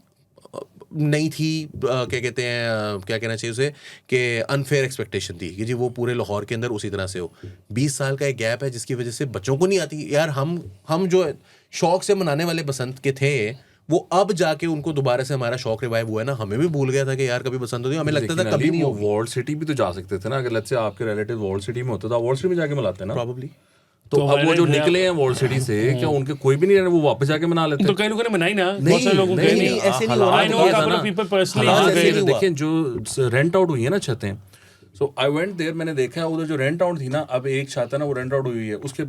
नहीं थी, क्या कहते हैं, क्या कहना चाहिए उसे, कि अनफेयर एक्सपेक्टेशन थी कि जी वो पूरे लाहौर के अंदर उसी तरह से हो। 20 साल का एक गैप है जिसकी वजह से बच्चों को नहीं आती यार। हम जो शौक से मनाने वाले बसंत के थे, वो अब जाके उनको दोबारा से हमारा शौक रिवाइव हुआ है ना। हमें भी भूल गया था कि यार कभी बसंत होती, हमें लगता था कभी नहीं वो होगी। वॉल्ड सिटी भी तो जा सकते थे ना, अगर लेट्स से आपके रिलेटिव वॉल्ड सिटी में होते तो वॉल्ड सिटी में जाके मनाते ना प्रॉब्ली। तो अब वो जो निकले हैं वॉल्ड सिटी से, क्या उनके कोई भी नहीं रहे, वो वापस जाके मना लेते? तो कई लोगों ने मनाई ना, बहुत सारे लोगों ने नहीं, ऐसे नहीं हुआ। I know a couple of people personally हालात who ऐसे गए। नहीं हुआ। देखिए जो रेंट आउट हुई है ना छतें, सो आई वेंट देयर, मैंने देखा है उधर जो रेंट आउट थी ना, अब एक छत है ना वो रेंट आउट हुई है, उसके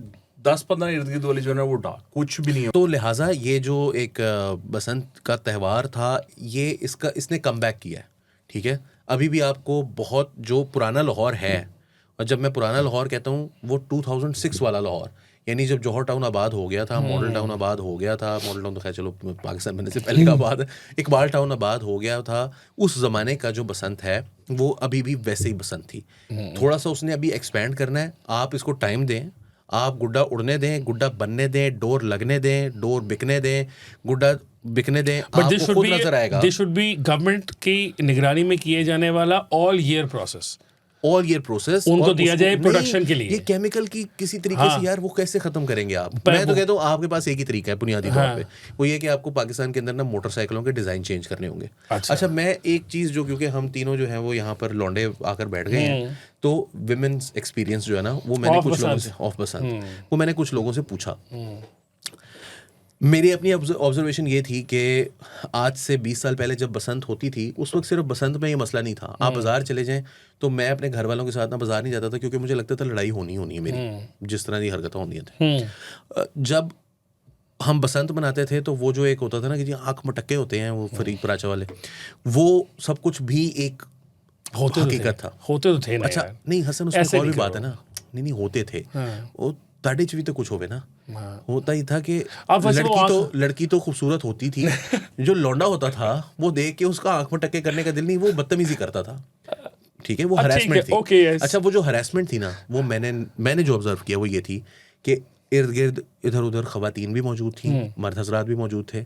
10-15 इर्द गिर्द वाली जो है ना वो डाक कुछ भी नहीं है। तो लिहाजा ये जो एक बसंत का त्यौहार था, ये इसने कम बैक किया है, ठीक है। अभी भी आपको बहुत जो पुराना लाहौर है, और जब मैं पुराना लाहौर कहता हूँ वो 2006 वाला लाहौर, यानी जब जौहर टाउन आबाद हो गया था, मॉडल टाउन आबाद हो गया था, मॉडल टाउन तो खैर चलो पाकिस्तान बनने से पहले का आबाद है, इकबाल टाउन आबाद हो गया था, उस ज़माने का जो बसंत है वो अभी भी वैसे ही बसंत थी। थोड़ा सा उसने अभी एक्सपैंड करना है, आप इसको टाइम दें, आप गुड्डा उड़ने दें, गुड्डा बनने दें, डोर लगने दें, डोर बिकने दें, गुड्डा बिकने दें, आपको खुद नजर आएगा। दिस शुड बी गवर्नमेंट की निगरानी में किए जाने वाला all year process, all year process उनको दिया जाए प्रोडक्शन के लिए। ये केमिकल की किसी तरीके से यार वो कैसे खत्म करेंगे आप? मैं तो कहता हूँ आपके पास एक ही तरीका है बुनियादी तौर पे, वो ये कि आपको पाकिस्तान के अंदर ना मोटरसाइकिलों के डिजाइन चेंज करने होंगे। अच्छा, मैं एक चीज जो, क्योंकि हम तीनों जो है वो यहाँ पर लौंडे आकर बैठ गए हैं, तो विमेन्स एक्सपीरियंस जो है ना वो मैंने कुछ लोगों से ऑफ बसंत, वो मैंने कुछ लोगों से पूछा। मेरी अपनी ऑब्जर्वेशन ये थी कि आज से 20 साल पहले जब बसंत होती थी, उस वक्त सिर्फ बसंत में ये मसला नहीं था। आप बाज़ार चले जाएं तो मैं अपने घर वालों के साथ ना बाज़ार नहीं जाता था, क्योंकि मुझे लगता था लड़ाई होनी है मेरी, जिस तरह की हरकतें होती थी। जब हम बसंत मनाते थे तो वो जो एक होता था ना कि जी आँख मटक्के होते हैं वो फरीद पराचा वाले, वो सब कुछ भी एक हकीकत था। होते तो थे ना। अच्छा नहीं हसन, उसमें और भी बात है ना, नहीं होते थे वो ताड़े च भी तो कुछ होवे ना। होता ही था कि लड़की तो खूबसूरत होती थी, जो लौंडा होता था वो देख के उसका आंख में टक्के करने का दिल नहीं, वो बदतमीजी करता था, ठीक है, वो हरासमेंट थी। अच्छा, वो जो हरासमेंट थी ना, वो मैंने जो ऑब्जर्व किया वो ये थी कि इर्द गिर्द इधर उधर खवातीन भी मौजूद थी, मर्द हजरात भी मौजूद थे,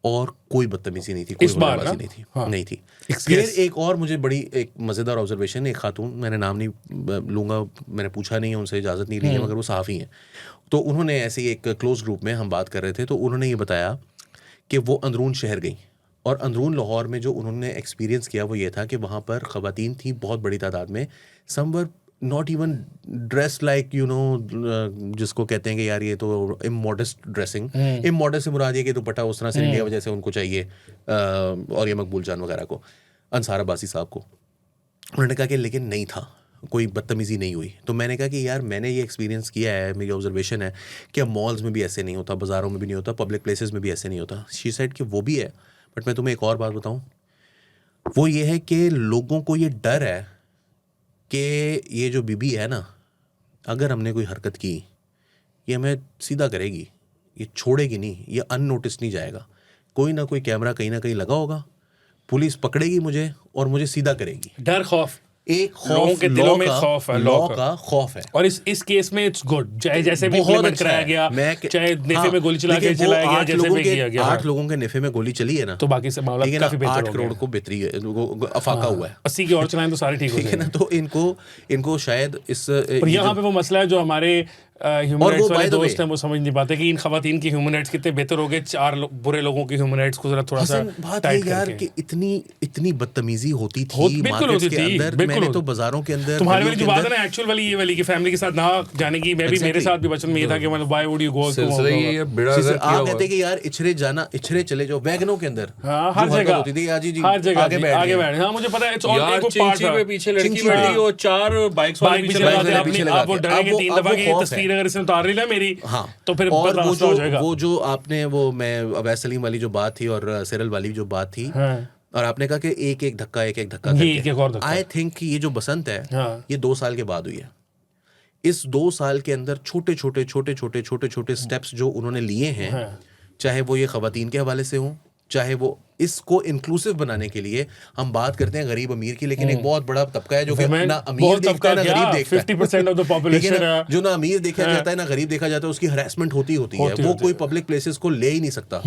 और कोई बदतमीजी नहीं थी, कोई होनेबाजी नहीं थी। हाँ। नहीं थी। फिर एक और मुझे बड़ी एक मज़ेदार ऑब्जर्वेशन, एक खातून, मैंने नाम नहीं लूँगा, मैंने पूछा नहीं है उनसे, इजाज़त नहीं ली है, मगर वो सहाफ़ी हैं, तो उन्होंने ऐसे ही एक क्लोज ग्रुप में हम बात कर रहे थे, तो उन्होंने ये बताया कि वो अंदरून शहर गई, और अंदरून लाहौर में जो उन्होंने एक्सपीरियंस किया वो ये था कि वहाँ पर ख़वातीन थी बहुत बड़ी तादाद में, some were not even dress like you know, जिसको कहते हैं कि यार ये तो इमोडेस्ट ड्रेसिंग, इमोडेस्ट से मुराद ये कि दुपट्टा उस तरह से नहीं लिया हुआ जैसे उनको चाहिए, और ये मकबूल जान वगैरह को, अंसार अब्बासी साहब को। उन्होंने कहा कि लेकिन नहीं था, कोई बदतमीज़ी नहीं हुई। तो मैंने कहा कि यार मैंने ये एक्सपीरियंस किया है, मेरी ऑब्जर्वेशन है कि मॉल्स में भी ऐसे नहीं होता, बाज़ारों में भी नहीं होता, पब्लिक प्लेसेस में भी ऐसे नहीं होता। शी सेड कि वो भी है, बट मैं तुम्हें एक और बात बताऊं, वो ये है कि लोगों को ये डर है कि ये जो बीबी है ना, अगर हमने कोई हरकत की, ये हमें सीधा करेगी, ये छोड़ेगी नहीं, ये अननोटिस नहीं जाएगा, कोई ना कोई कैमरा कहीं ना कहीं लगा होगा, पुलिस पकड़ेगी मुझे और मुझे सीधा करेगी। डर, खौफ, एक लोगों खौफ, के दिलों में खौफ है, लॉ का खौफ है। और इस केस में इट्स गुड, चाहे जैसे भी इम्प्लीमेंट कराया गया, चाहे नेफे में गोली चला के चलाया गया, जैसे भी किया गया, 8 लोगों के नेफे में गोली चली है ना, तो बाकी से मामला काफी बेहतर हो गया। 8 करोड़ को बेहतरी अफाका हुआ है, 80 की और चलाएं तो सारे ठीक हो ठीक है ना। तो इनको शायद इस, और यहाँ पे वो मसला है जो हमारे ह्यूमन राइट्स वाले दोस्त हैं वो समझ नहीं पाते कि इन खवातीन की ह्यूमन राइट्स कितने बेहतर हो गए 4 बुरे लोगों की ह्यूमन राइट्स को जरा थोड़ा सा टाइट यार करके। कि इतनी बदतमीजी होती थी मार्केट्स के अंदर, मैंने तो बाजारों के अंदर, तुम्हारे वाली जो बात है ना एक्चुअल वाली, ये वाली कि फैमिली के साथ ना जाने की, मैं भी मेरे साथ भी बचपन में ये था कि मतलब व्हाई वुड यू गो, आप कहते कि यार इछरे चले जाओ वैगनों के अंदर, हर जगह होती थी, जी हर जगह आगे बैठ। हाँ मुझे पता है, इट्स ऑल एक पार्ट है, पीछे लड़की बैठी और 4 बाइक्स वाले पीछे लगाते आप वो डरेंगे 3 दफा की तस्वीर अगर इसने उतार ली मेरी, हाँ, तो फिर और वो जो आपने वो मैं अवैस सलीम वाली जो बात थी और सिरल वाली जो बात थी, और आपने कहा कि एक धक्का करके, आई थिंक कि ये जो बसंत है, ये 2 साल के बाद हुई है। इस 2 साल के अंदर छोटे स्टेप्स जो उन्होंने लिए हैं, चाहे वो ये खवातीन के हवाले से हों, चाहे वो इसको इंक्लूसिव बनाने के लिए, हम बात करते हैं गरीब अमीर की, लेकिन एक बहुत बड़ा तबका है जो कि ना अमीर देखता है ना गरीब देखता है, 50% ऑफ द पॉपुलेशन है जो ना अमीर देखा जाता है ना गरीब देखा जाता है, उसकी हरासमेंट होती है, वो कोई पब्लिक प्लेसेस को ले ही नहीं सकता।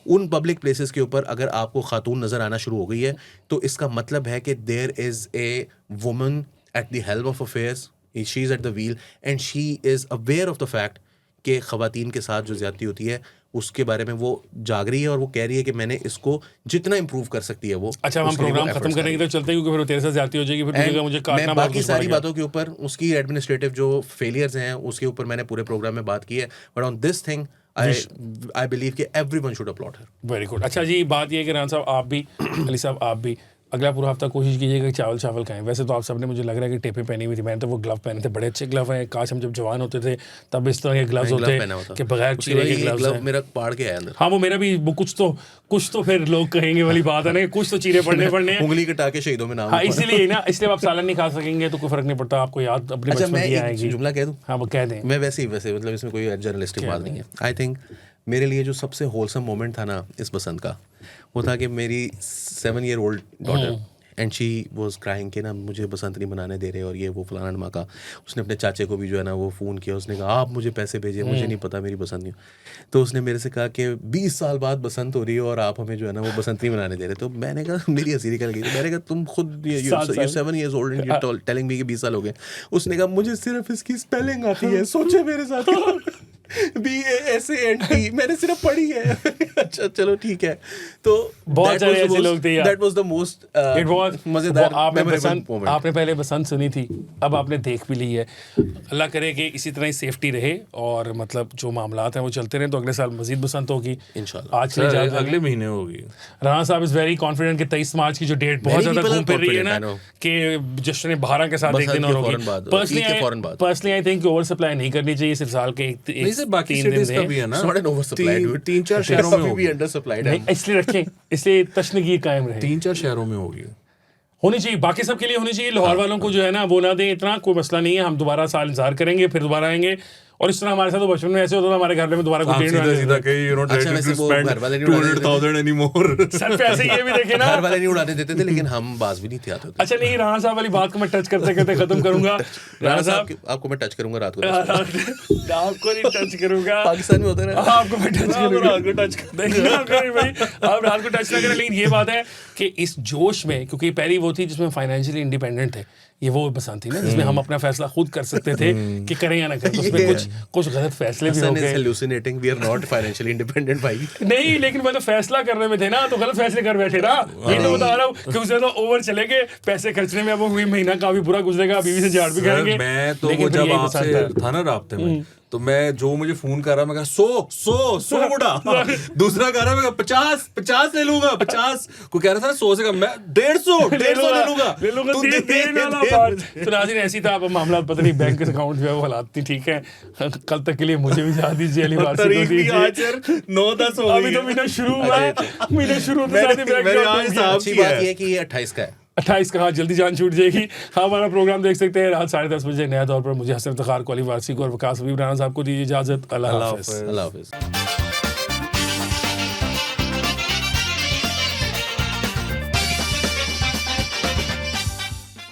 उन पब्लिक प्लेसेस के ऊपर अगर आपको खातून नजर आना शुरू हो गई है, तो इसका मतलब है कि there is a woman at the helm of affairs, she is at the wheel and she is aware of the fact कि खवातीन के साथ जो ज्यादती होती है उसके बारे में वो जाग रही है, और वो कह रही है कि मैंने इसको जितना इंप्रूव कर सकती है वो। अच्छा, हम प्रोग्राम खत्म करेंगे तो चलते हैं, क्योंकि फिर तेरे से ज्यादती हो जाएगी, फिर मुझे काटना, बाकी सारी बातों के ऊपर, उसकी एडमिनिस्ट्रेटिव जो फेलियर्स हैं उसके ऊपर मैंने पूरे प्रोग्राम में बात की है, but on this thing I believe कि everyone should upload her. Very good. अच्छा जी, बात ये है कि रान साहब आप भी, अली साहब आप भी अगला पूरा हफ्ता कोशिश कीजिएगा कि चावल खाएं। वैसे तो आप सबने, मुझे लग रहा है कि टेपें पहनी हुई थी, मैंने तो वो ग्लव पहने थे, बड़े अच्छे ग्लव हैं। काश हम जब जवान होते थे तब इस तरह के ग्लव्स होते कि बगैर चीरे के ग्लव्स हैं। मेरा पाड़ के आया अंदर। हाँ, वो मेरा भी, वो कुछ तो फिर लोग कहेंगे वाली बात है ना, कुछ तो चीरे पड़ने हैं, उंगली कटा के शहीदों में नाम। हाँ, इसलिए आप सालन नहीं खा सकेंगे तो कोई फर्क नहीं पड़ता, आपको याद अपने बचपन की आएगी। जुमला कह दूं? हाँ, वो कह दें। मैं वैसे मतलब इसमें कोई जर्नलिस्टिक बात नहीं है। आई थिंक मेरे लिए जो सबसे होलसम मोमेंट था ना इस बसंत का, वो था कि मेरी 7 year old daughter, and she was crying कि ना मुझे बसंत नहीं मनाने दे रहे, और ये वो फलाना ढमाका। उसने अपने चाचे को भी जो है ना वो फ़ोन किया, उसने कहा आप मुझे पैसे भेजिए, मुझे नहीं पता मेरी बसंत नहीं। तो उसने मेरे से कहा कि 20 साल बाद बसंत हो रही है और आप हमें जो है ना वो बसंत नहीं मनाने दे रहे। तो मैंने कहा, मेरी हंसी निकल गई। मैंने कहा तुम खुद ये 7 years old and you telling me कि 20 साल हो गए। उसने कहा मुझे सिर्फ इसकी स्पेलिंग आती है, सोचे मेरे साथ BASANT, मैंने सिर्फ पढ़ी है। अच्छा चलो ठीक है। तो बहुत सारे ऐसे लोग थे यार। That was the most मजेदार मोमेंट। आपने पहले बसंत सुनी थी, अब आपने देख भी ली है। अल्लाह करे कि इसी तरह ही सेफ्टी रहे और मतलब जो मामलात हैं वो चलते रहे, तो अगले साल मजीद बसंत होगी इंशाल्लाह। आज के अगले महीने होगी। राना साहब इज वेरी कॉन्फिडेंट कि 23 मार्च की जो डेट बहुत ज्यादा घूम फिर रही है ना, कि जश्न बहारा के साथ एक दिन और होगी। Personally I think over supply नहीं करनी चाहिए सिर्फ साल के बाकी सिटीज का भी है ना, 3-4 शहरों में भी अंडर सप्लाइड है, इसलिए रखें, इसलिए तशनगी कायम रहे। 3-4 शहरों में होगी, होनी चाहिए, बाकी सब के लिए होनी चाहिए। लाहौर वालों को जो है ना वो ना दें, इतना कोई मसला नहीं है। हम दोबारा साल इंतजार करेंगे, फिर दोबारा आएंगे और इस तरह हमारे साथ तो बचपन में ऐसे होता था, हमारे घर में दोबारा आप कोई सीधा सीधा कहीं यू नॉट अच्छा, रेडी वैसे टू वो स्पेंड घर वाले नहीं उड़ाने देते 200,000 एनीमोर। सर पे ऐसे ये भी देखे ना। घर वाले नहीं उड़ाने देते थे, लेकिन हम बाज भी नहीं थे आते थे। अच्छा नहीं, राणा साहब वाली बात को मैं टच करते करते खत्म करूंगा। राणा साहब आपको मैं टच करूंगा रात को। आपको नहीं टच करूंगा, पाकिस्तान में होता है ना, आपको मैं टच करूंगा, आपको टच नहीं भाई, आप रात को टच ना करें। लेकिन ये बात है कि इस जोश में, क्योंकि पहली वो थी जिसमें फाइनेंशियली इंडिपेंडेंट थे, ये वो पसंद थी ना जिसमें हम अपना फैसला खुद कर सकते थे कि करें या ना करें। उसमें कुछ गलत फैसले भी हो गए। hallucinating, we are not financially independent भाई। नहीं, लेकिन मतलब फैसला करने में थे ना, तो गलत फैसले कर बैठे ना। ये तो बता रहा हूँ कि उसने तो ओवर चले गए पैसे खर्चने में। अब वो महीना काफी बुरा गुजरेगा, बीवी से झाड़ भी खाएंगे। मैं तो लेकिन वो फिर जब यही आपसे पसंद था। था ना राब्ते में, तो मैं जो मुझे फोन कर रहा, मैं कहा 100 बुढ़ा, दूसरा कह रहा, मैं कहा 50 ले लूंगा, 50 को कह रहा था 100 से कम, मैं 150 ले लूंगा तू दे। तो नाज़रीन ऐसी था। अब मामला पता नहीं बैंक अकाउंट जो है वो हालात नहीं ठीक है। कल तक के लिए मुझे भी जा दीजिए, अली वासी को दीजिए। 9-10 हो अभी तो महीना शुरू हुआ है, महीना शुरू होते साथ ही बैंक अकाउंट। अच्छी बात ये है कि ये 28 का है। 28 का, हाँ जल्दी जान छूट जाएगी। हाँ, हमारा प्रोग्राम देख सकते हैं रात 10:30 बजे नया तौर पर। मुझे हसन इफ्तिखार को, अली वारसी को और वकास हबीब राणा साहब को दीजिए इजाजत। अल्लाह हाफ़िज़। अल्लाह हाफ़िज़।